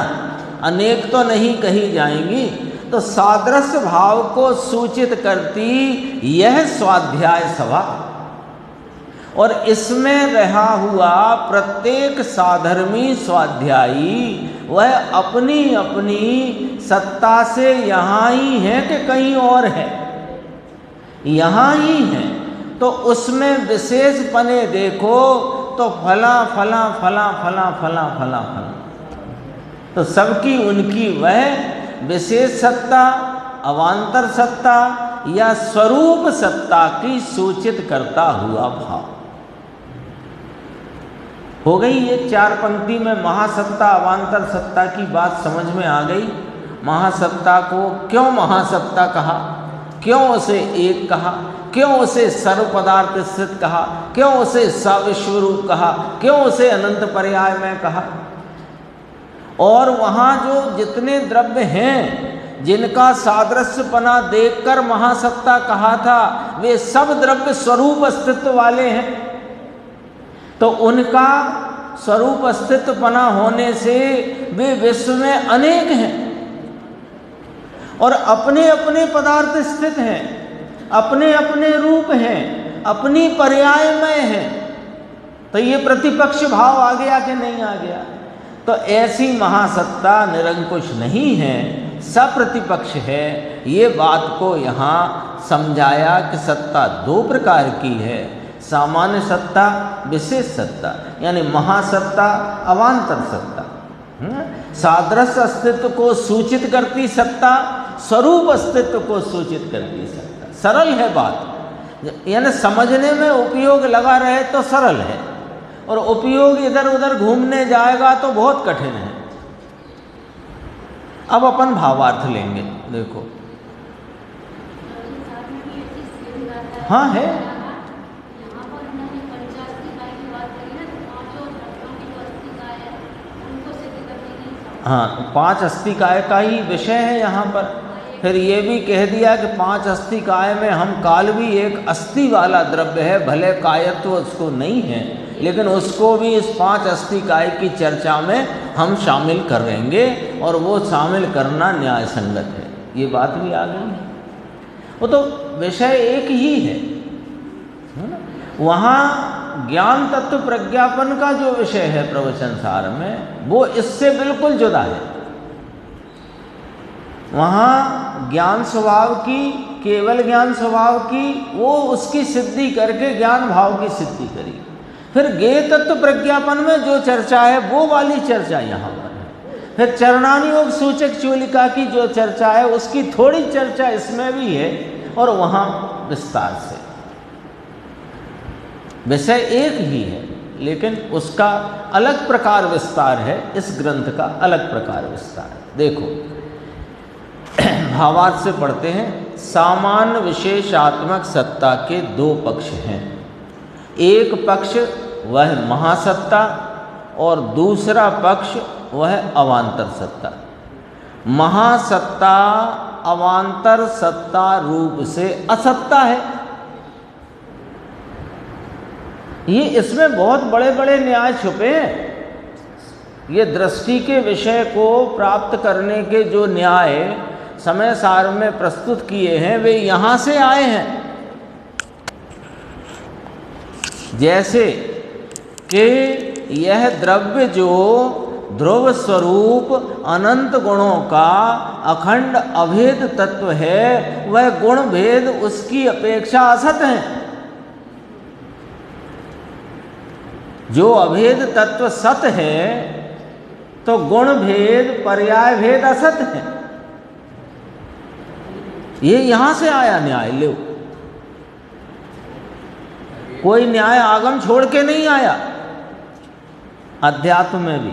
Speaker 1: अनेक तो नहीं कही जाएंगी। तो सादृश्य भाव को सूचित करती यह स्वाध्याय सभा, और इसमें रहा हुआ प्रत्येक साधर्मी स्वाध्यायी वह अपनी अपनी सत्ता से यहाँ ही है कि कहीं और है, यहाँ ही है। तो उसमें विशेष पने देखो तो फला फला फला फला फला फला फला, तो सबकी उनकी वह विशेष सत्ता, अवान्तर सत्ता या स्वरूप सत्ता की सूचित करता हुआ भाव हो गई। ये 4 पंक्ति में महासत्ता अवान्तर सत्ता की बात समझ में आ गई। महासत्ता को क्यों महासत्ता कहा, क्यों उसे एक कहा, क्यों उसे सर्व पदार्थ स्थित कहा, क्यों उसे सविश्वरूप कहा, क्यों उसे अनंत पर्याय में कहा। और वहाँ जो जितने द्रव्य हैं जिनका सादृश्यपना देखकर महासत्ता कहा था, वे सब द्रव्य स्वरूप अस्तित्व वाले हैं। तो उनका स्वरूप अस्तित्वपना होने से वे विश्व में अनेक हैं और अपने अपने पदार्थ स्थित हैं, अपने अपने रूप हैं, अपनी पर्याय में हैं। तो ये प्रतिपक्ष भाव आ गया कि नहीं आ गया। तो ऐसी महासत्ता निरंकुश नहीं है, सप्रतिपक्ष है। ये बात को यहाँ समझाया कि सत्ता 2 प्रकार की है, सामान्य सत्ता, विशेष सत्ता, यानी महासत्ता, अवान्तर सत्ता। सादृश्य अस्तित्व को सूचित करती सत्ता, स्वरूप अस्तित्व को सूचित करती सत्ता। सरल है बात, यानी समझने में उपयोग लगा रहे तो सरल है, और उपयोग इधर उधर घूमने जाएगा तो बहुत कठिन है। अब अपन भावार्थ लेंगे, देखो। हाँ है, हाँ 5 अस्थिकाय का ही विषय है यहाँ पर। फिर ये भी कह दिया कि 5 अस्थिकाय में हम काल भी एक अस्थि वाला द्रव्य है, भले कायत्व उसको नहीं है, लेकिन उसको भी इस 5 अस्थिकाय की चर्चा में हम शामिल करेंगे, और वो शामिल करना न्याय संगत है। ये बात भी आ गई है। वो तो विषय एक ही है ना। वहाँ ज्ञान तत्व प्रज्ञापन का जो विषय है प्रवचन सार में, वो इससे बिल्कुल जुदा है। वहाँ ज्ञान स्वभाव की, केवल ज्ञान स्वभाव की, वो उसकी सिद्धि करके ज्ञान भाव की सिद्धि करी। फिर ज्ञेय तत्व प्रज्ञापन में जो चर्चा है वो वाली चर्चा यहाँ पर है। फिर चरणानुयोग सूचक चूलिका की जो चर्चा है उसकी थोड़ी चर्चा इसमें भी है, और वहाँ विस्तार से। विषय एक ही है, लेकिन उसका अलग प्रकार विस्तार है, इस ग्रंथ का अलग प्रकार विस्तार है। देखो भावार्थ से पढ़ते हैं। सामान्य विशेषात्मक सत्ता के 2 पक्ष हैं। एक पक्ष वह महासत्ता, और दूसरा पक्ष वह अवान्तर सत्ता। महासत्ता अवान्तर सत्ता रूप से असत्ता है। ये इसमें बहुत बड़े बड़े न्याय छुपे हैं। ये दृष्टि के विषय को प्राप्त करने के जो न्याय समय सार में प्रस्तुत किए हैं, वे यहाँ से आए हैं। जैसे कि यह द्रव्य जो ध्रुव स्वरूप अनंत गुणों का अखंड अभेद तत्व है, वह गुण भेद उसकी अपेक्षा असत है। जो अभेद तत्व सत है, तो गुण भेद पर्याय भेद असत है। ये यहां से आया न्याय। लो, कोई न्याय आगम छोड़ के नहीं आया, अध्यात्म में भी।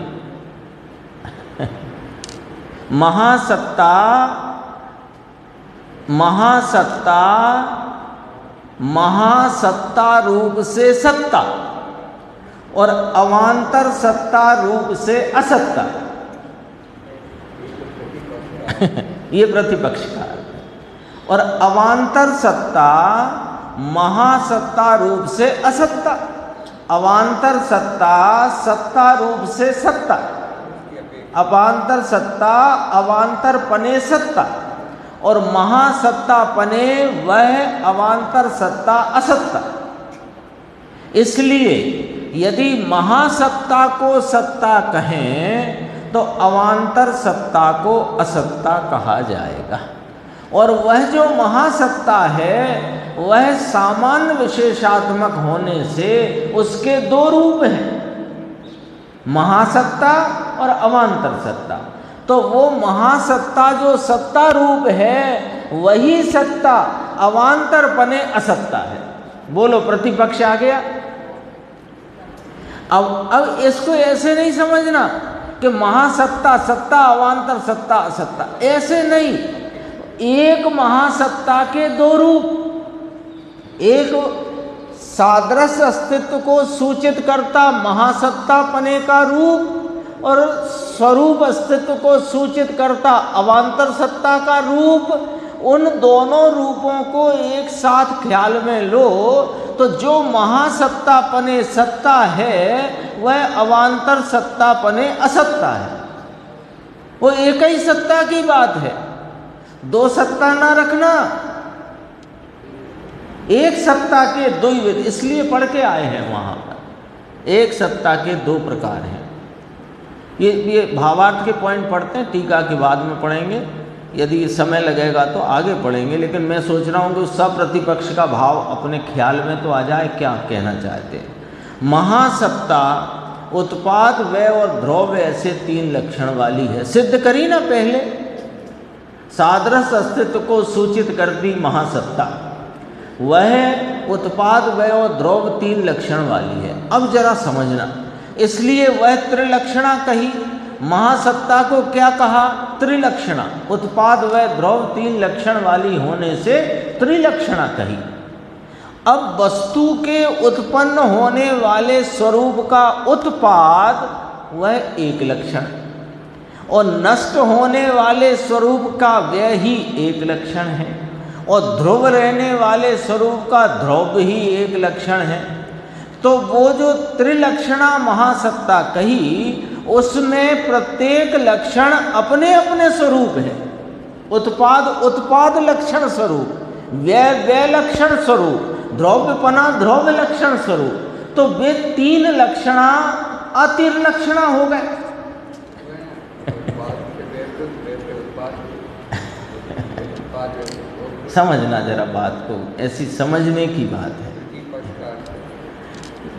Speaker 1: महासत्ता महासत्ता महासत्ता रूप से सत्ता, और अवान्तर सत्ता रूप से असत्ता। ये प्रतिपक्ष का अर्थ है। और अवान्तर सत्ता महासत्ता रूप से असत्ता, अवान्तर सत्ता सत्ता रूप से सत्ता, अवान्तर सत्ता अवान्तर पने सत्ता, और महासत्ता पने वह अवान्तर सत्ता असत्ता। इसलिए यदि महासत्ता को सत्ता कहें तो अवान्तर सत्ता को असत्ता कहा जाएगा। और वह जो महासत्ता है वह सामान्य विशेषात्मक होने से उसके दो रूप हैं, महासत्ता और अवान्तर सत्ता। तो वो महासत्ता जो सत्ता रूप है वही सत्ता अवान्तर पने असत्ता है। बोलो प्रतिपक्ष आ गया। अब इसको ऐसे नहीं समझना कि महासत्ता सत्ता अवान्तर सत्ता असत्ता, ऐसे नहीं। एक महासत्ता के दो रूप, एक सादृश्य अस्तित्व को सूचित करता महासत्ता पने का रूप और स्वरूप अस्तित्व को सूचित करता अवान्तर सत्ता का रूप। उन दोनों रूपों को एक साथ ख्याल में लो तो जो महासत्ता पने सत्ता है वह अवान्तर सत्ता पने असत्ता है। वो एक ही सत्ता की बात है, दो सत्ता ना रखना। एक सत्ता के दो ही विध, इसलिए पढ़ के आए हैं वहां पर। एक सत्ता के दो प्रकार हैं। ये भावार्थ के पॉइंट पढ़ते हैं, टीका के बाद में पढ़ेंगे। यदि समय लगेगा तो आगे पढ़ेंगे, लेकिन मैं सोच रहा हूँ कि सब प्रतिपक्ष का भाव अपने ख्याल में तो आ जाए, क्या कहना चाहते हैं। महासत्ता उत्पाद व्यय और ध्रुव ऐसे तीन लक्षण वाली है। सिद्ध करी ना पहले, सादृश्य अस्तित्व को सूचित करती महासत्ता, वह उत्पाद व्यय और ध्रुव तीन लक्षण वाली है। अब जरा समझना, इसलिए वह त्रिलक्षणा कही। महासत्ता को क्या कहा? त्रिलक्षणा। उत्पाद व्यय ध्रुव तीन लक्षण वाली होने से त्रिलक्षणा कही। अब वस्तु के उत्पन्न होने वाले स्वरूप का उत्पाद वह एक लक्षण और नष्ट होने वाले स्वरूप का व्यय ही एक लक्षण है और ध्रुव रहने वाले स्वरूप का ध्रुव ही एक लक्षण है। तो वो जो त्रिलक्षणा महासत्ता कही उसमें प्रत्येक लक्षण अपने अपने स्वरूप है। उत्पाद उत्पाद लक्षण स्वरूप, व्यय व्यय लक्षण स्वरूप, ध्रुवपना ध्रुव लक्षण स्वरूप। तो वे तीन लक्षणा अतिर्लक्षणा हो गए। समझना जरा बात को, ऐसी समझने की बात है।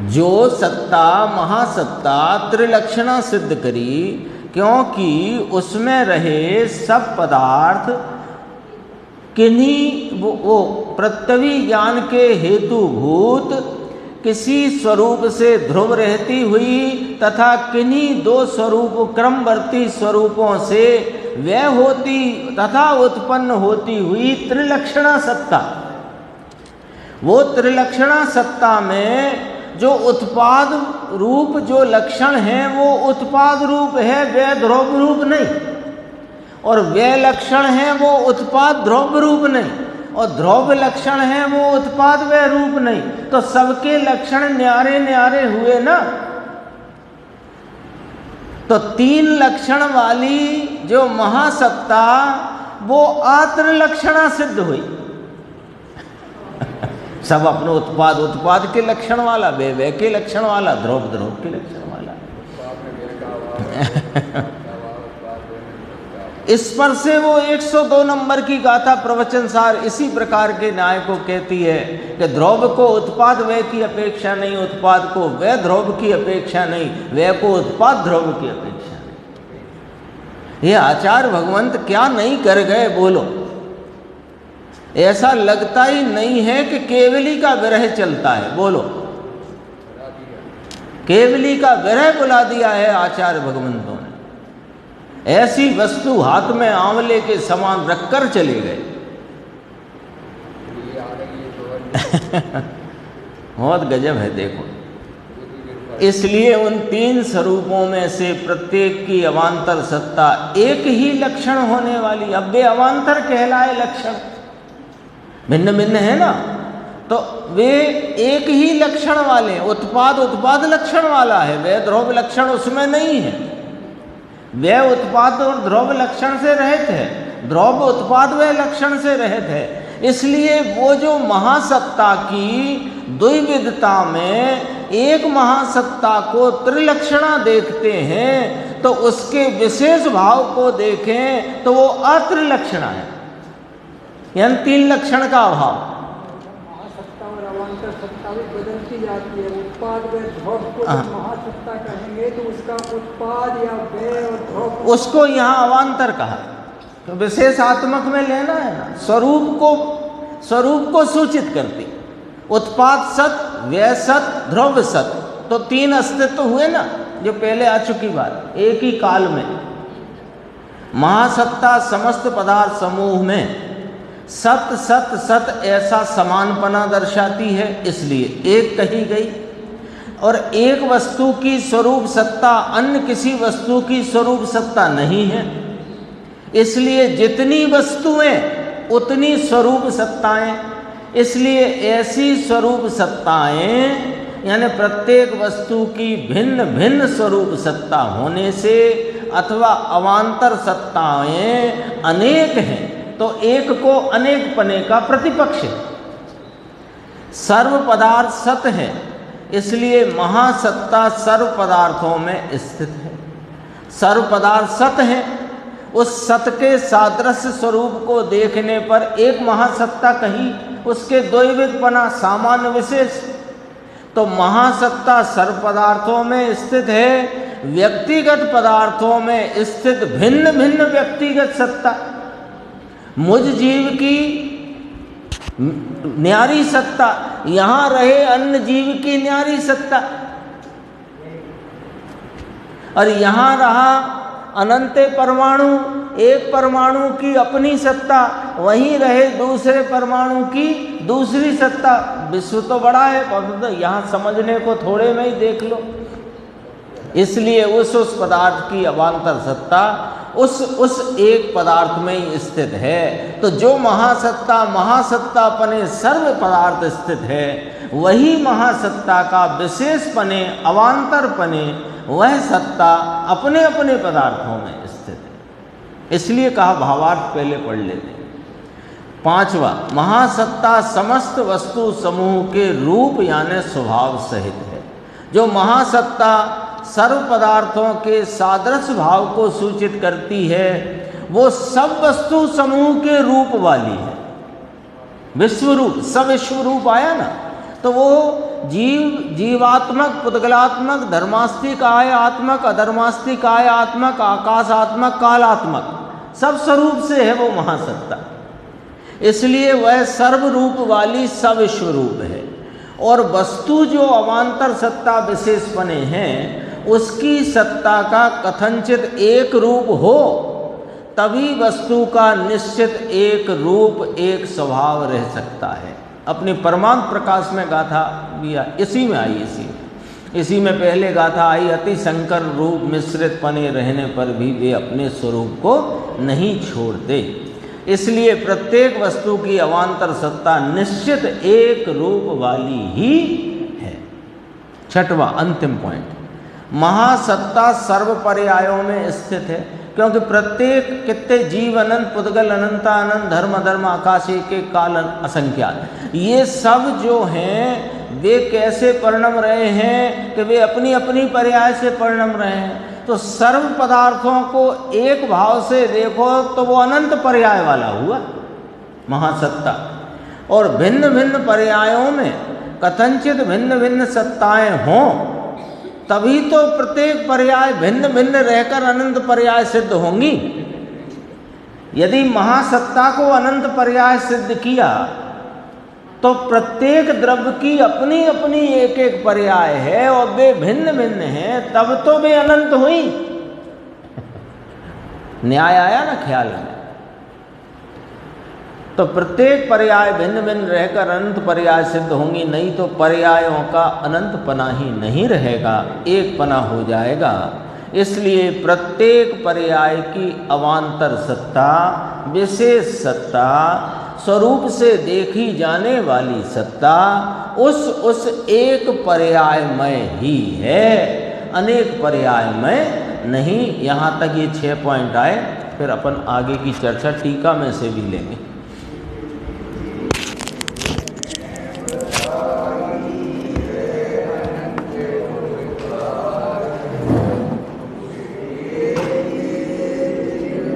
Speaker 1: जो सत्ता महासत्ता त्रिलक्षणा सिद्ध करी, क्योंकि उसमें रहे सब पदार्थ किन्हीं वो प्रत्यवी ज्ञान के हेतुभूत किसी स्वरूप से ध्रुव रहती हुई तथा किन्हीं दो स्वरूप क्रमवर्ती स्वरूपों से व्यय होती तथा उत्पन्न होती हुई त्रिलक्षणा सत्ता। वो त्रिलक्षणा सत्ता में जो उत्पाद रूप जो लक्षण है वो उत्पाद रूप है, व्यय ध्रुव रूप नहीं। और व्यय लक्षण है वो उत्पाद ध्रुव रूप नहीं, और ध्रुव लक्षण है वो उत्पाद व्यय रूप नहीं। तो सबके लक्षण न्यारे न्यारे हुए ना। तो तीन लक्षण वाली जो महासत्ता वो आत्रिलक्षणा सिद्ध हुई। सब अपने उत्पाद उत्पाद के लक्षण वाला, व्यय व्यय के लक्षण वाला, ध्रुव ध्रुव के लक्षण वाला। इस पर से वो 102 नंबर की गाथा प्रवचन सार इसी प्रकार के न्याय को कहती है कि ध्रुव को उत्पाद व्यय की अपेक्षा नहीं, उत्पाद को व्यय ध्रुव की अपेक्षा नहीं, व्यय को उत्पाद ध्रुव की अपेक्षा नहीं। ये आचार्य भगवंत क्या नहीं कर गए बोलो। ऐसा लगता ही नहीं है कि केवली का विरह चलता है। बोलो, केवली का विरह बुला दिया है आचार्य भगवंतों ने। ऐसी वस्तु हाथ में आंवले के समान रखकर चले गए। बहुत गजब है देखो। इसलिए उन तीन स्वरूपों में से प्रत्येक की अवान्तर सत्ता एक ही लक्षण होने वाली। अब वे अवान्तर कहलाए लक्षण, भिन्न भिन्न है ना, तो वे एक ही लक्षण वाले। उत्पाद उत्पाद लक्षण वाला है, व्यय ध्रुव लक्षण उसमें नहीं है। व्यय उत्पाद और ध्रुव लक्षण से रहित है, ध्रुव उत्पाद व्यय लक्षण से रहित है। इसलिए वो जो महासत्ता की द्विविधता में एक महासत्ता को त्रिलक्षणा देखते हैं, तो उसके विशेष भाव को देखें तो वो अत्रिलक्षणा है, यानी 3 लक्षण का अभाव।
Speaker 3: महासत्ता और अवान्तर सत्ता भी बदलती जाती है। उत्पाद व ध्रुव को जब महासत्ता कहेंगे तो उसका उत्पाद या व्यय और ध्रुव,
Speaker 1: उसको यहाँ अवान्तर कहा, तो विशेषात्मक में लेना है ना, स्वरूप को सूचित करती। उत्पाद सत, व्यय सत, ध्रुव सत, तो 3 अस्तित्व हुए ना, जो पहले आ चुकी बात, एक ही काल में। महासत्ता समस्त पदार्थ समूह में सत सत सत ऐसा समानपना दर्शाती है, इसलिए एक कही गई। और एक वस्तु की स्वरूप सत्ता अन्य किसी वस्तु की स्वरूप सत्ता नहीं है, इसलिए जितनी वस्तुएं उतनी स्वरूप सत्ताएं। इसलिए ऐसी स्वरूप सत्ताएं, यानी प्रत्येक वस्तु की भिन्न भिन्न स्वरूप सत्ता होने से अथवा अवान्तर सत्ताएं अनेक हैं, तो एक को अनेक पने का प्रतिपक्ष है। सर्व पदार्थ सत है, इसलिए महासत्ता सर्व पदार्थों में स्थित है। सर्व पदार्थ सत है, उस सत के सादृश्य स्वरूप को देखने पर एक महासत्ता कही, उसके द्वैविधपना सामान्य विशेष। तो महासत्ता सर्व पदार्थों में स्थित है, व्यक्तिगत पदार्थों में स्थित भिन्न भिन्न व्यक्तिगत सत्ता। मुझ जीव की न्यारी सत्ता, यहाँ रहे अन्य जीव की न्यारी सत्ता, और यहाँ रहा अनंत परमाणु, एक परमाणु की अपनी सत्ता, वहीं रहे दूसरे परमाणु की दूसरी सत्ता। विश्व तो बड़ा है, परंतु यहाँ समझने को थोड़े में ही देख लो। इसलिए उस पदार्थ की अवान्तर सत्ता उस एक पदार्थ में ही स्थित है। तो जो महासत्ता पने सर्व पदार्थ स्थित है, वही महासत्ता का विशेष पने अवान्तर पने वह सत्ता अपने अपने पदार्थों में स्थित है। इसलिए कहा, भावार्थ पहले पढ़ लेते हैं। 5वां, महासत्ता समस्त वस्तु समूह के रूप यानी स्वभाव सहित है। जो महासत्ता सर्व पदार्थों के सादृश्य भाव को सूचित करती है, वो सब वस्तु समूह के रूप वाली है। विश्वरूप, सविश्वरूप आया ना, तो वो जीवात्मक, पुद्गलात्मक, धर्मास्तिक, आयात्मक, अधर्मास्तिक, आयात्मक, आकाशात्मक, कालात्मक, सब स्वरूप से है वो महासत्ता। इसलिए वह सर्वरूप वाली सविश्वरूप है। और वस्तु जो अवान्तर सत्ता विशेष बने हैं, उसकी सत्ता का कथनचित एक रूप हो, तभी वस्तु का निश्चित एक रूप, एक स्वभाव रह सकता है। अपनी परमांत प्रकाश में गाथा भी इसी में आई, इसी में पहले गाथा आई, अति संकर रूप मिश्रित पने रहने पर भी वे अपने स्वरूप को नहीं छोड़ते। इसलिए प्रत्येक वस्तु की अवान्तर सत्ता निश्चित एक रूप वाली ही है। 6वां अंतिम पॉइंट, महासत्ता सर्व पर्यायों में स्थित है, क्योंकि प्रत्येक कितने जीव अनंत, पुद्गल अनंता अनंत, धर्म धर्म, आकाश के काल असंख्यात, ये सब जो हैं वे कैसे परिणम रहे हैं कि वे अपनी अपनी पर्याय से परिणम रहे हैं। तो सर्व पदार्थों को एक भाव से देखो तो वो अनंत पर्याय वाला हुआ महासत्ता। और भिन्न भिन्न पर्यायों में कथनचित भिन्न भिन्न सत्ताएं हों, तभी तो प्रत्येक पर्याय भिन्न भिन्न रहकर अनंत पर्याय सिद्ध होंगी। यदि महासत्ता को अनंत पर्याय सिद्ध किया तो प्रत्येक द्रव्य की अपनी अपनी एक एक पर्याय है और वे भिन्न भिन्न हैं, तब तो वे अनंत हुई। न्याय आया ना ख्याल में? तो प्रत्येक पर्याय भिन्न भिन्न रहकर अनंत पर्याय सिद्ध होंगी, नहीं तो पर्यायों का अनंत पना ही नहीं रहेगा, एक पना हो जाएगा। इसलिए प्रत्येक पर्याय की अवान्तर सत्ता, विशेष सत्ता, स्वरूप से देखी जाने वाली सत्ता उस एक पर्यायमय ही है, अनेक पर्यायमय नहीं। यहाँ तक ये 6 पॉइंट आए, फिर अपन आगे की चर्चा टीका में से भी लेंगे।